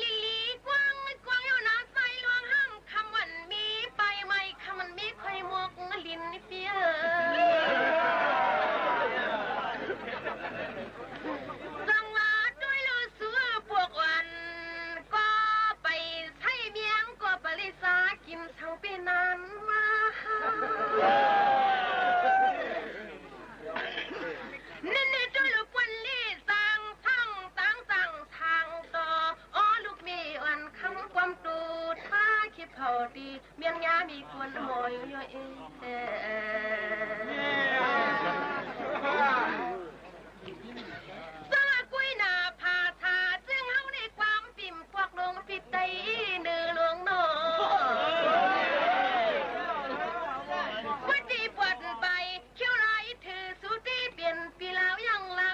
ลีกว้างอยู่น้ำใสลวงห้ามคำวันมีไปไหมคำมันมีใครมกลินเปียสังวาด้วยลูสู้พวกวันก็ไปใช้เมียงก็ปริสากินทั้งปีนั้นมานี่ด้วยลูกวันลี่สั่งทั้งสั่งทางต่ออ้อลูกมีวันคำความตูท่าคิดเผาดีเมียงยามีควรหอยอยู่สละกุยนาพาทาจึงเฮาในความปิ่มพวกลงปิดไตเนื้อหลวงนอวัดดีปวดไปเขี้ยวไหลถือสุตีเปลี่ยนปีแล้วยังเล่า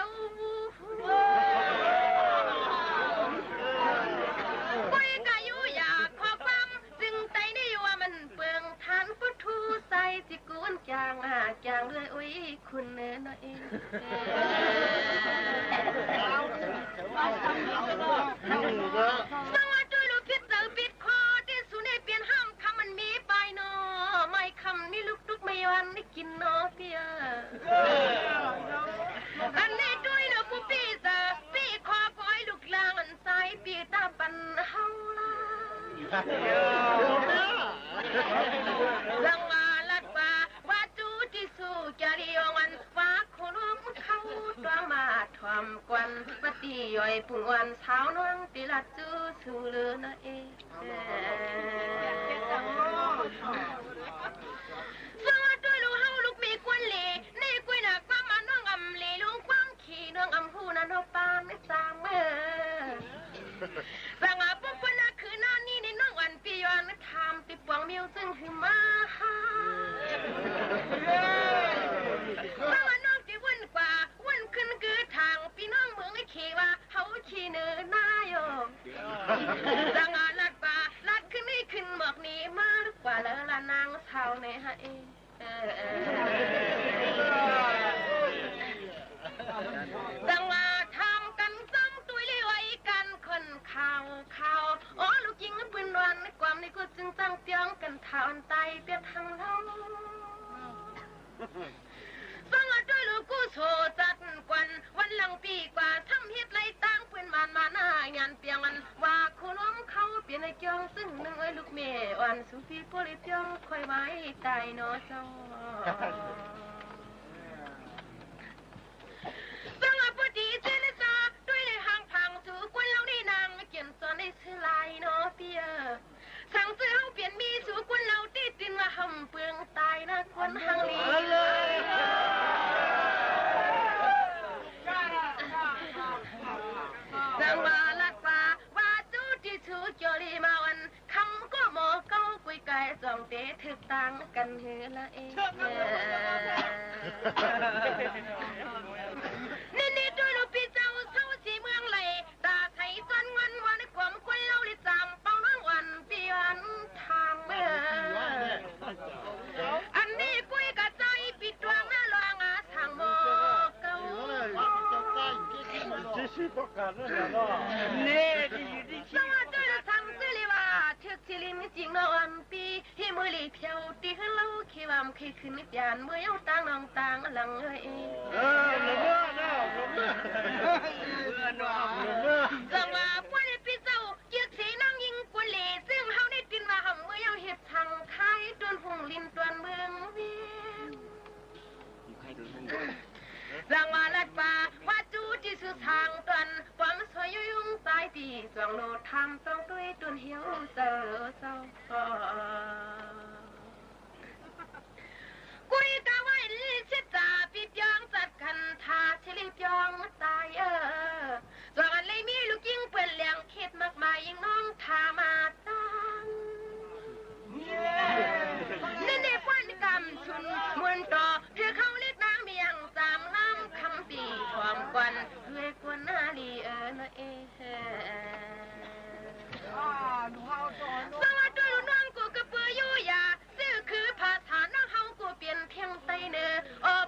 กุยกายุอยากขอความจึงไตนี่ว่ามันเปลืองทานพุทธุใส่จิกูนจางเลยอุ้ยคุณเนื้อเองสวัสดีลูกพิษเจอปิดคอที่สุนัยเปลี่ยนห้ามคำมันมีไปนอไม่คำนี่ลูกทุกไม่วันนี่กินนอเปียอันนี้ด้วยลูกปีเจอปีคอก้อยลูกลางอันใสปีตาปันเฮาลาสังมาลัดว่าจูที่สู้จะเรียงอันฟ้าโคลุมเข้าดวงมาทวมกวนปฏิย่อยปุ่งวันเช้าน้องตีลัดจูสู้เลือนะเอสวัสดีลูกเฮาลูกมีกวนเหล่ในกุยหนักความมาน้องอำเหล่ลุงกว้างขี่น้องอำหูนันเอาปานไม่สามเมื่อสังอาปุ๊บวันน่ะคือหน้านี่ในน้องวันปีย้อนทำติดปวงมิวซึ่งหือมาว่าวันน้องที่วุ่นกว่าวุ่นขึ้นคือทางพี่น้องเมืองไอ้ขี่ว่าเขาขี่เนื้อหน้าโยสังอาลัดขึ้นนี่ขึ้นหมอกนี้มากกว่าแล้วละนางเท่าในฮะเองสังอาทำกันซ้ำตุยเลยไว้กันคนข่าว อ๋อลูกยิงปืนวันในความในกูจึงตั้งเตียงกันทานไตเปียทางเราฟังด้วยลูกกูโชจัดกวนวันหลังปีกว่าทำเฮ็ดไรตั้งปืนมันมาหน้างานเปียงมันว่าคุณน้องเขาเปลี่ยนในเกียงซึ่งนึงไอ้ลูกเมียวันสุฟีโปลิเปียงคอยไว้ตายเนาะเจ้าฟังพอดีเจริญาด้วยในห้างพังสู่กวนเราได้นางเขียนสอนในชื่อลายเนาะเปียสั่งซื้อเฮาเปลี่ยนมีสู่กวนเราที่ตินมาหำเปลืองตายนะกวนหางลีจังว่าลัดฟ้าว่าจูที่ชูจอรีมาวันคำก็หมอเก้ากุยไก่สองเตะถึกตังกันเฮือละเองนี่ด้วยลูกพี่เจ้าเศร้าสีเมืองไหลตาไทยซ้อนวันวันในความควนเล่าลิจำเป้าน้องวันปีวันทางเมื่ออันนี้กุยกระใจปิดดวงหน้าลางอาทางหมอเก้าสวัสดีทางสิริวาเทือกสิริมจริงนะวันปีที่มือลีเพียวตีให้เราขีวามขีขึ้นนิดยานเมื่อเย้าต่างน้องต่างหลังเอ้ยจังว่าพวกนี้พี่เจ้าเกียกสีนั่งยิงกวนเหล่ซึ่งเฮาได้ตินมาหำเมื่อเย้าเห็ดทางไทยตวนหงลินตวนเมืองเวียงจังว่าลัดป่าว่าจูที่สุดทางตวนความสวยยุ่งตายตีสวงโลดทำต้องด้วยตวนเหี่ยวเสือเศร้ากุยกะไว้ชิดจ่าปีเปียงจัดกันทาชิลิเปียงตายส่วนอันเลยมีลูกยิงเปื่อนเหลียงคิดมากมายยิ่งน้องทามาตังนี่ในป้อนกำชุนมวนต่อเพื่อเขาเล็กนางเมียงสามน้ำคำปีความกวนเพื่อกวนนาลีนะสวัสดีน้องกูกระเปื่อยอยู่ยาซื่อคือภาษาน้องเฮากูเปลี่ยนเพียงไตเนื้อ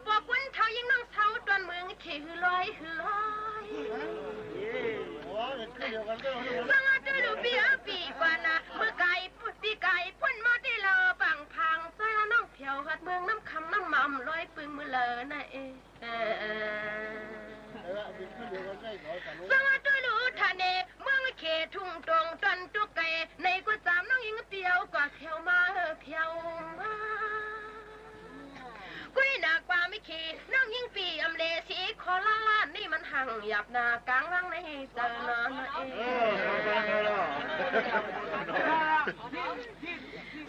ปอกวันเท้ายิ่งน้องเท้าตอนเมืองขี่หือลอยหือลอยสวัสดีลูกพี่ปีกว่านะเมื่อไก่ปีไก่พ่นมาได้เลอบังพังใส่ละน้องเพียวหัดเมืองน้ำคำน้ำมั่มลอยปึงมือเลอนะสวัสดีลูกท่านเมืองเขทุ่งตรงจนตุกไก่ในกุศลน้องยิงเปียวกว่าเพียวมาเพียวมากุยหนักกว่าไม่ขี่น้องยิงปีอำเลสีคอล้านนี่มันหังหยับหน้ากลางร่างในเจอนา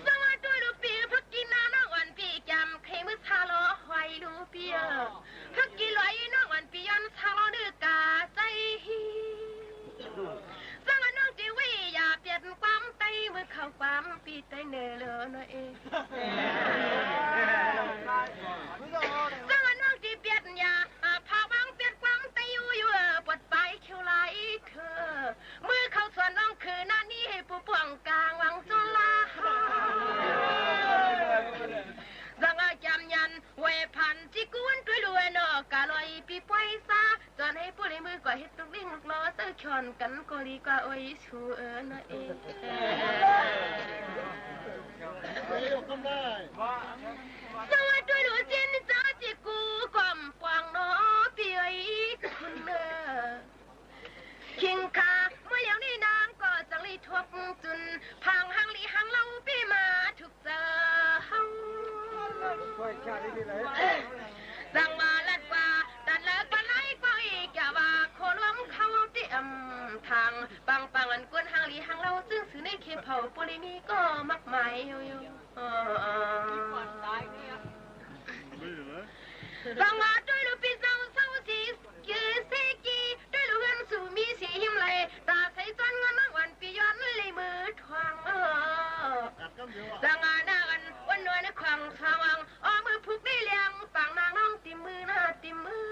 สวัสดีลูกปีพักกินน้ำน้องวันปีจำใครมือชาล้อหอยลูกปีพักกินลอยน้องวันปียันชาล้อดื้อกาใจสังน้องจีวีอย่าเปลี่ยนความไตเมื่อเข้าความปีไตเนรเลยนะสังน้องจีเปลี่ยนอย่าพาวังเปลี่ยนความไตอยู่ปวดไปเขียวไหลเธอเมื่อเข้าส่วนน้องคือหน้านี้ให้ผู้ป่วงกลางวังโซลาสังจำยันเวพันจิกวนด้วยรวยเนาะกะลอยปีป่วยซาจนให้ผู้ในมือก่อเฮ็ดตุกลิ่งลูกล้อเตอร์ชอนกันก็ดีกว่าโอ้ยชูนะสวัสดีลูกเจนจ้าจิกูความปวงเนาะพี่ไอ้คุณเด้อคิงคาเมื่อแล้วนี่นางก็จังลีทวกจุนพังหังลีหังเล่าพี่มาทุกเจอเฮาสังมาลัดว่าตัดเลิกปะไลก็อีกอย่าว่าโคล้มเข้าเตรียมทางปังอันกวนหังลีหังเล่าซึ่งสื่อในเคเผาปุริมีก็มักหมายอยู่สังมาด้วยลูกพี่เจ้าเศร้าสียืนเสกีด้วยลูกเงินสู่มีสีหิมไหลตาใส่จนเงินนักวันปีย้อนเลยมือทวงสังอาหน้ากันวันนวลในความสว่างมือผูกได้เลี้ยงปางนางน้องติมมือหน้าติมมือ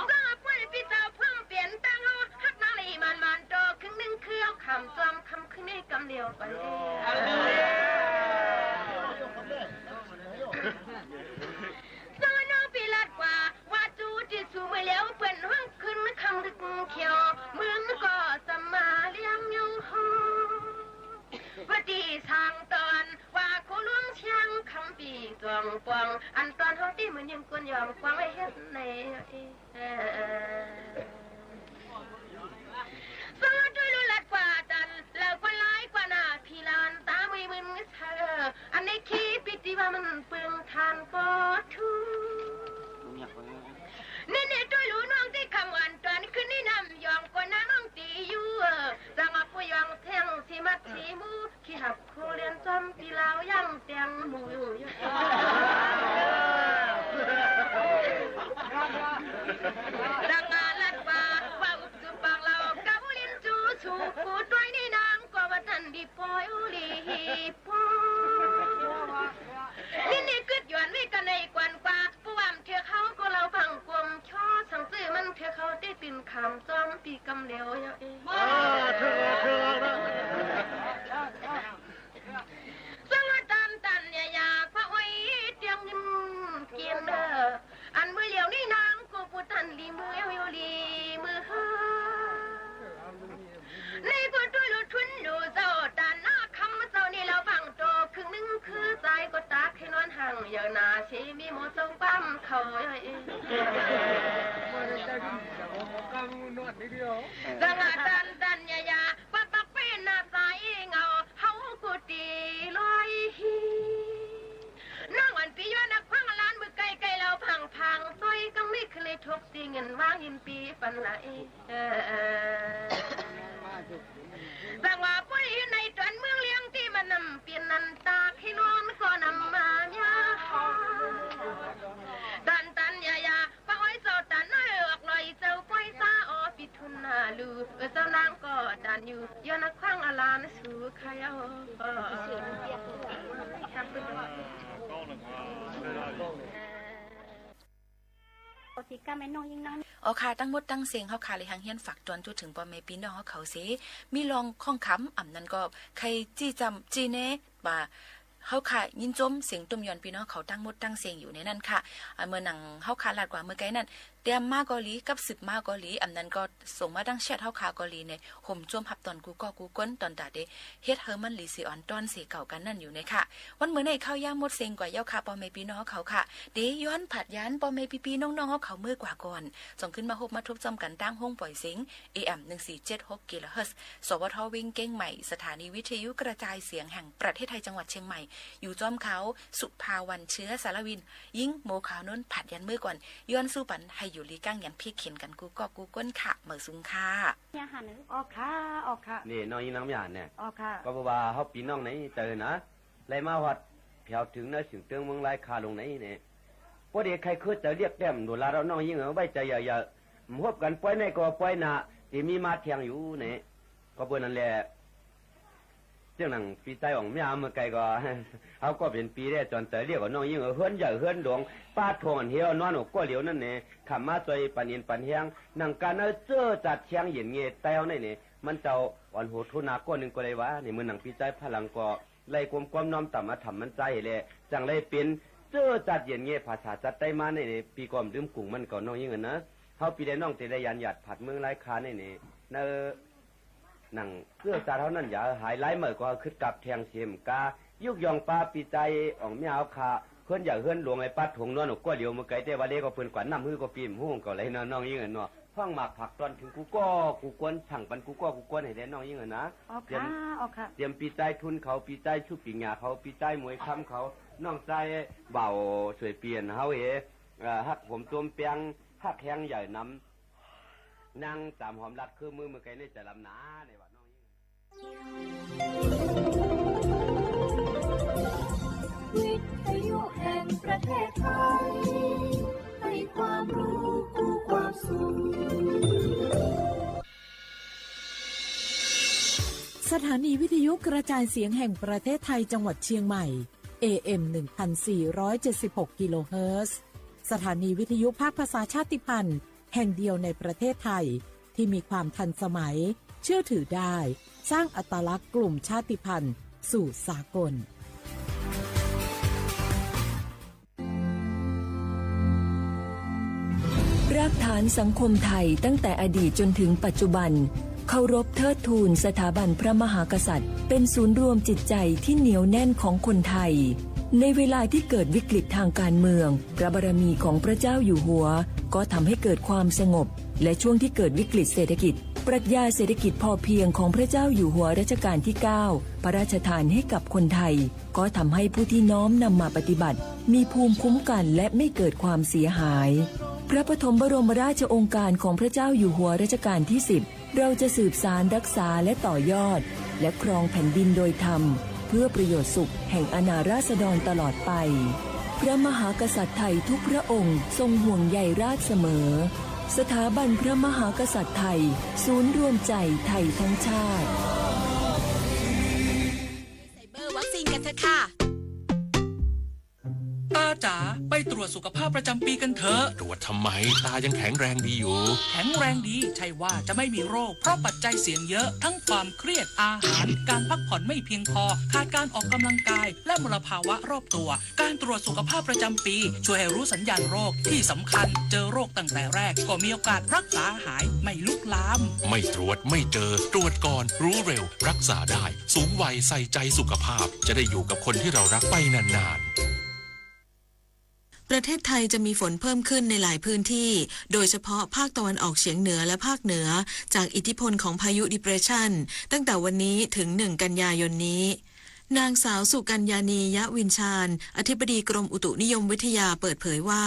สังป่วยพี่เจ้าเพิ่มเปลี่ยนตั้งเอาฮักนางเลยมันโตครึ่งหนึ่งคือเอาคำจอมคำขึ้นในกำเดียวไป จวงปวงอันตอนเฮาที่มันยังกวนยอมควางไว้เฮ็ดในสอดด้วยลุลัดกว่าจันแล้วกว่าหลายกว่าหน้าพี่ลานตาไม่มึนเธออันในคิดปิติว่ามันเปลืองทานก็ทูนี่ด้วยรู้น้องที่คำวันตอนขึ้นนี่นำยองกว่าน้องตีอยู่จังอาปุยองแทงที่มัดที่มูขี้หับโคเรียนจอมปีลาวยังแตงมูอยู่ดังงานลัดป่าว่าอุบจุปากเรากับอุลินจูชูพูดด้วยนี่นางกว่าทันดีปอยอุลีปอยนี่กึดหยวนไม่กันในกวนกว่าผู้วามเถื่อเขาก็เราพังกลมช่อสังซื่อมันเถื่อเขาได้ตินคำจอมปีกำเดียวเองสังตันอยากพระไว้เตียงยิ้มเกียนเด้ออันมือเหลียวนี่นางกูพูดทันลีมืออยู่ลีมือในกูด้วยลุทุนดูเจ้าตาหน้าคำเจ้านี่เราบังโตครึ่งนึงคือใจก็ตาให้นอนห่างอย่านาชีมีโมทรงปั้มเขาจังตันยาปักปักเป็นหน้าใสเงาเฮากูตีลอยน้องวันปีย้อนนักพังล้านมือไกลเราพังซอยก็ไม่เคยทุกสิ่งเงินวางหินปีปันไหลบางว่าปุ้ยในตอนเมืองเลี้ยงที่มันนำเปลี่ยนนันตาให้นอนก็นำมาญาตันยาป้าอ้อยเจ้าตันน้อยออกลอยเจ้าป้อยซาออปิทุนนาลูเจ้านางก็ดันอยู่ย้อนนักพังอลานสู่ใครเอาเอาค่ะตั้งมดตั้งเสียงเฮาค่ะเลยหางเฮียนฝากตอนจุดถึงปอแม่พี่น้องเฮาเขาสิมีลองข้องคำอ่ำนั้นก็ใครจี้จำจี้แน่ว่าเฮาค่ะยินจมเสียงตุ่มยอนพี่น้องเขาตั้งมดตั้งเสียงอยู่ในนั้นค่ะเมื่อหนังเฮาค่ะลาดกว่าเมื่อไกลนั้นเตรียมมาเกาหลีกับสืบมาเกาหลีอันนั้นก็ส่งมาดังแชทเฮาค่ะเกาหลีในห่มจมหับตอนกูก็กูก้นตอนตาเดเฮ็ดเฮอมันลีซีออนตอนสีเก่ากันนั่นอยู่ในค่ะวันมื้อในข้าวย่างมดเสียงกว่าเย้าค่ะปอแม่พี่น้องเขาค่ะเดย้อนผัดยันปอแม่พี่ๆน้องๆเฮาเขามื้อกว่าก่อนส่งขึ้นมาฮบมาทุบจอมกันตั้งห้องปล่อยเสียง AM 1476 กิโลเฮิรตซ์สวทวิ่งเก้งใหม่สถานีวิทยุกระจายเสียงแห่งประเทศไทยจังหวัดเชียงใหม่อยู่จอมเขาสุภาวันเชื้อสารวินยิ่งโมขาวน้นผัดยันมื้อก่อนย้อนสู้ปันให้อยู่ลีก้างยันพี่เข็นกันกูก็กูก้นค่ะเหมือซุงค่ะยาหันออกค่ะนี่น้องยิงน้ำยานเนี่ยออกค่ะก็บอกว่าเฮาปีน้องไหนเจอนะไล่มาวัดแถวถึงนะถึงเตืองเมืองลายคาลงไหนเนี่ยพอเด็กใครเคยจะเรียกแต้มดูลาเราน้องยิงเอาไว้ใจอย่าพบกันป่วยในก็ป่วยหน้าที่มีมาเที่ยงอยู่เนี่ยก็เปิ้นนั่นแหละเจ้าหนังปีใจของแม่เมื่อไกลก็เขาก็เป็นปีได้จนเตยเรียกว่าน้องยิ่งเฮือนใหญ่เฮือนหลวงป้าทองเหี่ยวนอนก็เหลียวนั่นเนี่ยขำมาใจปันเย็นปันเฮียงนังการเจอจัดเชียงเย็นเงี้ยแต่เอาเนี่ยมันเจ้าอ่อนโหทุนาก้อนหนึ่งก็เลยว่านี่มือหนังปีใจพลังก็ไล่ความน้อมต่ำมาทำมันใจเลยจังเลยเป็นเจอจัดเย็นเงี้ยภาษาจัดได้มาเนี่ยปีก่อนดื่มกุ้งมันก็น้องยิ่งนะเขาปีได้น้องตีได้ยันหยัดผัดเมืองไรคาเนี่ยหนังเพื่อจาเท่านั้นอย่าหายไล่เหมือนก็ขึ้นกับแทงเสียมกายุกยองปลาปีใจอ่องเมียวคาเพื่อนอย่าเฮือนหลวงไอ้ปัดถงนวลก็เหลียวมาไกลแต่ว่าเล็กก็เพื่อนกว่าน้ำมือก็ปีมหูก็เลยน้องยิ่งเนาะฟังหมากผักตอนถึงกูกวนสั่งปันกูกวนให้ได้น้องยิ่งนะเตรียมปีใจทุนเขาปีใจชุบปีงาเขาปีใจมวยคำเขาน้องใจเบาสวยเปลี่ยนเขาฮักผมตัวเปียงฮักแข้งใหญ่น้ำนั่งตามหอมรัดคือมือไกลนี่จะลำหนาในวัดวิทยุแห่งประเทศไทยให้ความรู้คู่ความสุขสถานีวิทยุกระจายเสียงแห่งประเทศไทยจังหวัดเชียงใหม่ AM 1476 กิโลเฮิรตซ์สถานีวิทยุภาคภาษาชาติพันธุ์แห่งเดียวในประเทศไทยที่มีความทันสมัยเชื่อถือได้สร้างอัตลักษณ์กลุ่มชาติพันธุ์สู่สากลรากฐานสังคมไทยตั้งแต่อดีตจนถึงปัจจุบัน เคารพเทิดทูนสถาบันพระมหากษัตริย์เป็นศูนย์รวมจิตใจที่เหนียวแน่นของคนไทยในเวลาที่เกิดวิกฤตทางการเมืองพระบารมีของพระเจ้าอยู่หัวก็ทำให้เกิดความสงบและช่วงที่เกิดวิกฤตเศรษฐกิจปรัชญาเศรษฐกิจพอเพียงของพระเจ้าอยู่หัวรัชกาลที่ 9พระราชทานให้กับคนไทยก็ทำให้ผู้ที่น้อมนำมาปฏิบัติมีภูมิคุ้มกันและไม่เกิดความเสียหายพระปฐมบรมราชโองการของพระเจ้าอยู่หัวรัชกาลที่ 10เราจะสืบสานรักษาและต่อยอดและครองแผ่นดินโดยธรรมเพื่อประโยชน์สุขแห่งอาณาราษฎรตลอดไปพระมหากษัตริย์ไทยทุกพระองค์ทรงห่วงใยราชเสมอสถาบันพระมหากษัตริย์ไทยศูนย์รวมใจไทยทั้งชาติไซเบอร์วัคซีนกันเถอะค่ะตาจ๋าไปตรวจสุขภาพประจำปีกันเถอะตรวจทำไมตายังแข็งแรงดีอยู่แข็งแรงดีใช่ว่าจะไม่มีโรคเพราะปัจจัยเสี่ยงเยอะทั้งความเครียดอาหารการพักผ่อนไม่เพียงพอขาดการออกกำลังกายและมลภาวะรอบตัวการตรวจสุขภาพประจำปีช่วยให้รู้สัญญาณโรคที่สำคัญเจอโรคตั้งแต่แรกก็มีโอกาสรักษาหายไม่ลุกลามไม่ตรวจไม่เจอตรวจก่อนรู้เร็วรักษาได้สูงวัยใส่ใจสุขภาพจะได้อยู่กับคนที่เรารักไปนานๆประเทศไทยจะมีฝนเพิ่มขึ้นในหลายพื้นที่โดยเฉพาะภาคตะวันออกเฉียงเหนือและภาคเหนือจากอิทธิพลของพายุ Depression ตั้งแต่วันนี้ถึง 1 กันยายนนี้นางสาวสุกัญญานียะวินชาญอธิบดีกรมอุตุนิยมวิทยาเปิดเผยว่า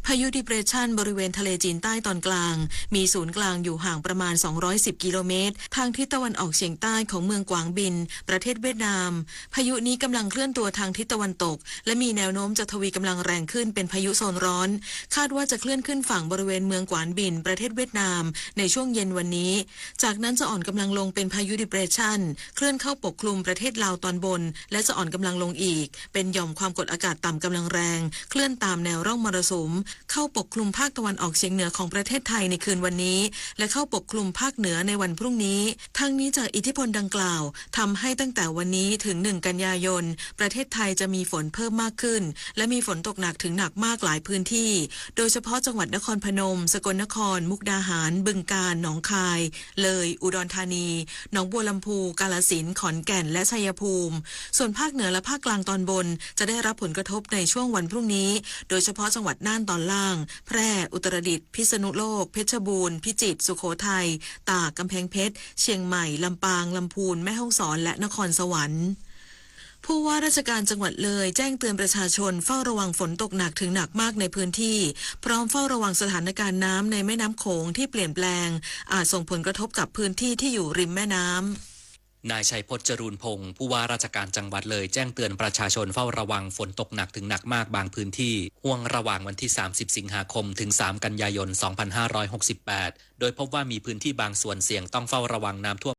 พายุ Depression บริเวณทะเลจีนใต้ตอนกลางมีศูนย์กลางอยู่ห่างประมาณ210กิโลเมตรทางทิศตะวันออกเฉียงใต้ของเมืองกวางบินประเทศเวียดนามพายุนี้กำลังเคลื่อนตัวทางทิศตะวันตกและมีแนวโน้มจะทวีกำลังแรงขึ้นเป็นพายุโซนร้อนคาดว่าจะเคลื่อนขึ้นฝั่งบริเวณเมืองกวางบินประเทศเวียดนามในช่วงเย็นวันนี้จากนั้นจะอ่อนกำลังลงเป็นพายุ Depression เคลื่อนเข้าปกคลุมประเทศลาวตอนบนและจะอ่อนกำลังลงอีกเป็นหย่อมความกดอากาศต่ำกำลังแรงเคลื่อนตามแนวร่องมรสุมเข้าปกคลุมภาคตะวันออกเฉียงเหนือของประเทศไทยในคืนวันนี้และเข้าปกคลุมภาคเหนือในวันพรุ่งนี้ทั้งนี้จากอิทธิพลดังกล่าวทำให้ตั้งแต่วันนี้ถึง1 กันยายนประเทศไทยจะมีฝนเพิ่มมากขึ้นและมีฝนตกหนักถึงหนักมากหลายพื้นที่โดยเฉพาะจังหวัดนครพนมสกลนครมุกดาหารบึงกาฬหนองคายเลยอุดรธานีหนองบัวลำพูกาฬสินธุ์ขอนแก่นและชัยภูมิส่วนภาคเหนือและภาคกลางตอนบนจะได้รับผลกระทบในช่วงวันพรุ่งนี้โดยเฉพาะจังหวัดน่านตอนล่างแพร่อุตรดิตถ์พิษณุโลกเพชรบูรณ์พิจิตรสุโขทัยตากกำแพงเพชรเชียงใหม่ลำปางลำพูนแม่ฮ่องสอนและนครสวรรค์ผู้ว่าราชการจังหวัดเลยแจ้งเตือนประชาชนเฝ้าระวังฝนตกหนักถึงหนักมากในพื้นที่พร้อมเฝ้าระวังสถานการณ์น้ำในแม่น้ำโขงที่เปลี่ยนแปลงอาจส่งผลกระทบกับพื้นที่ที่อยู่ริมแม่น้ำนายชัยพจน์ จรูนพงศ์ผู้ว่าราชการจังหวัดเลยแจ้งเตือนประชาชนเฝ้าระวังฝนตกหนักถึงหนักมากบางพื้นที่ห่วงระหว่างวันที่30สิงหาคมถึง3กันยายน2568โดยพบว่ามีพื้นที่บางส่วนเสี่ยงต้องเฝ้าระวังน้ำท่วม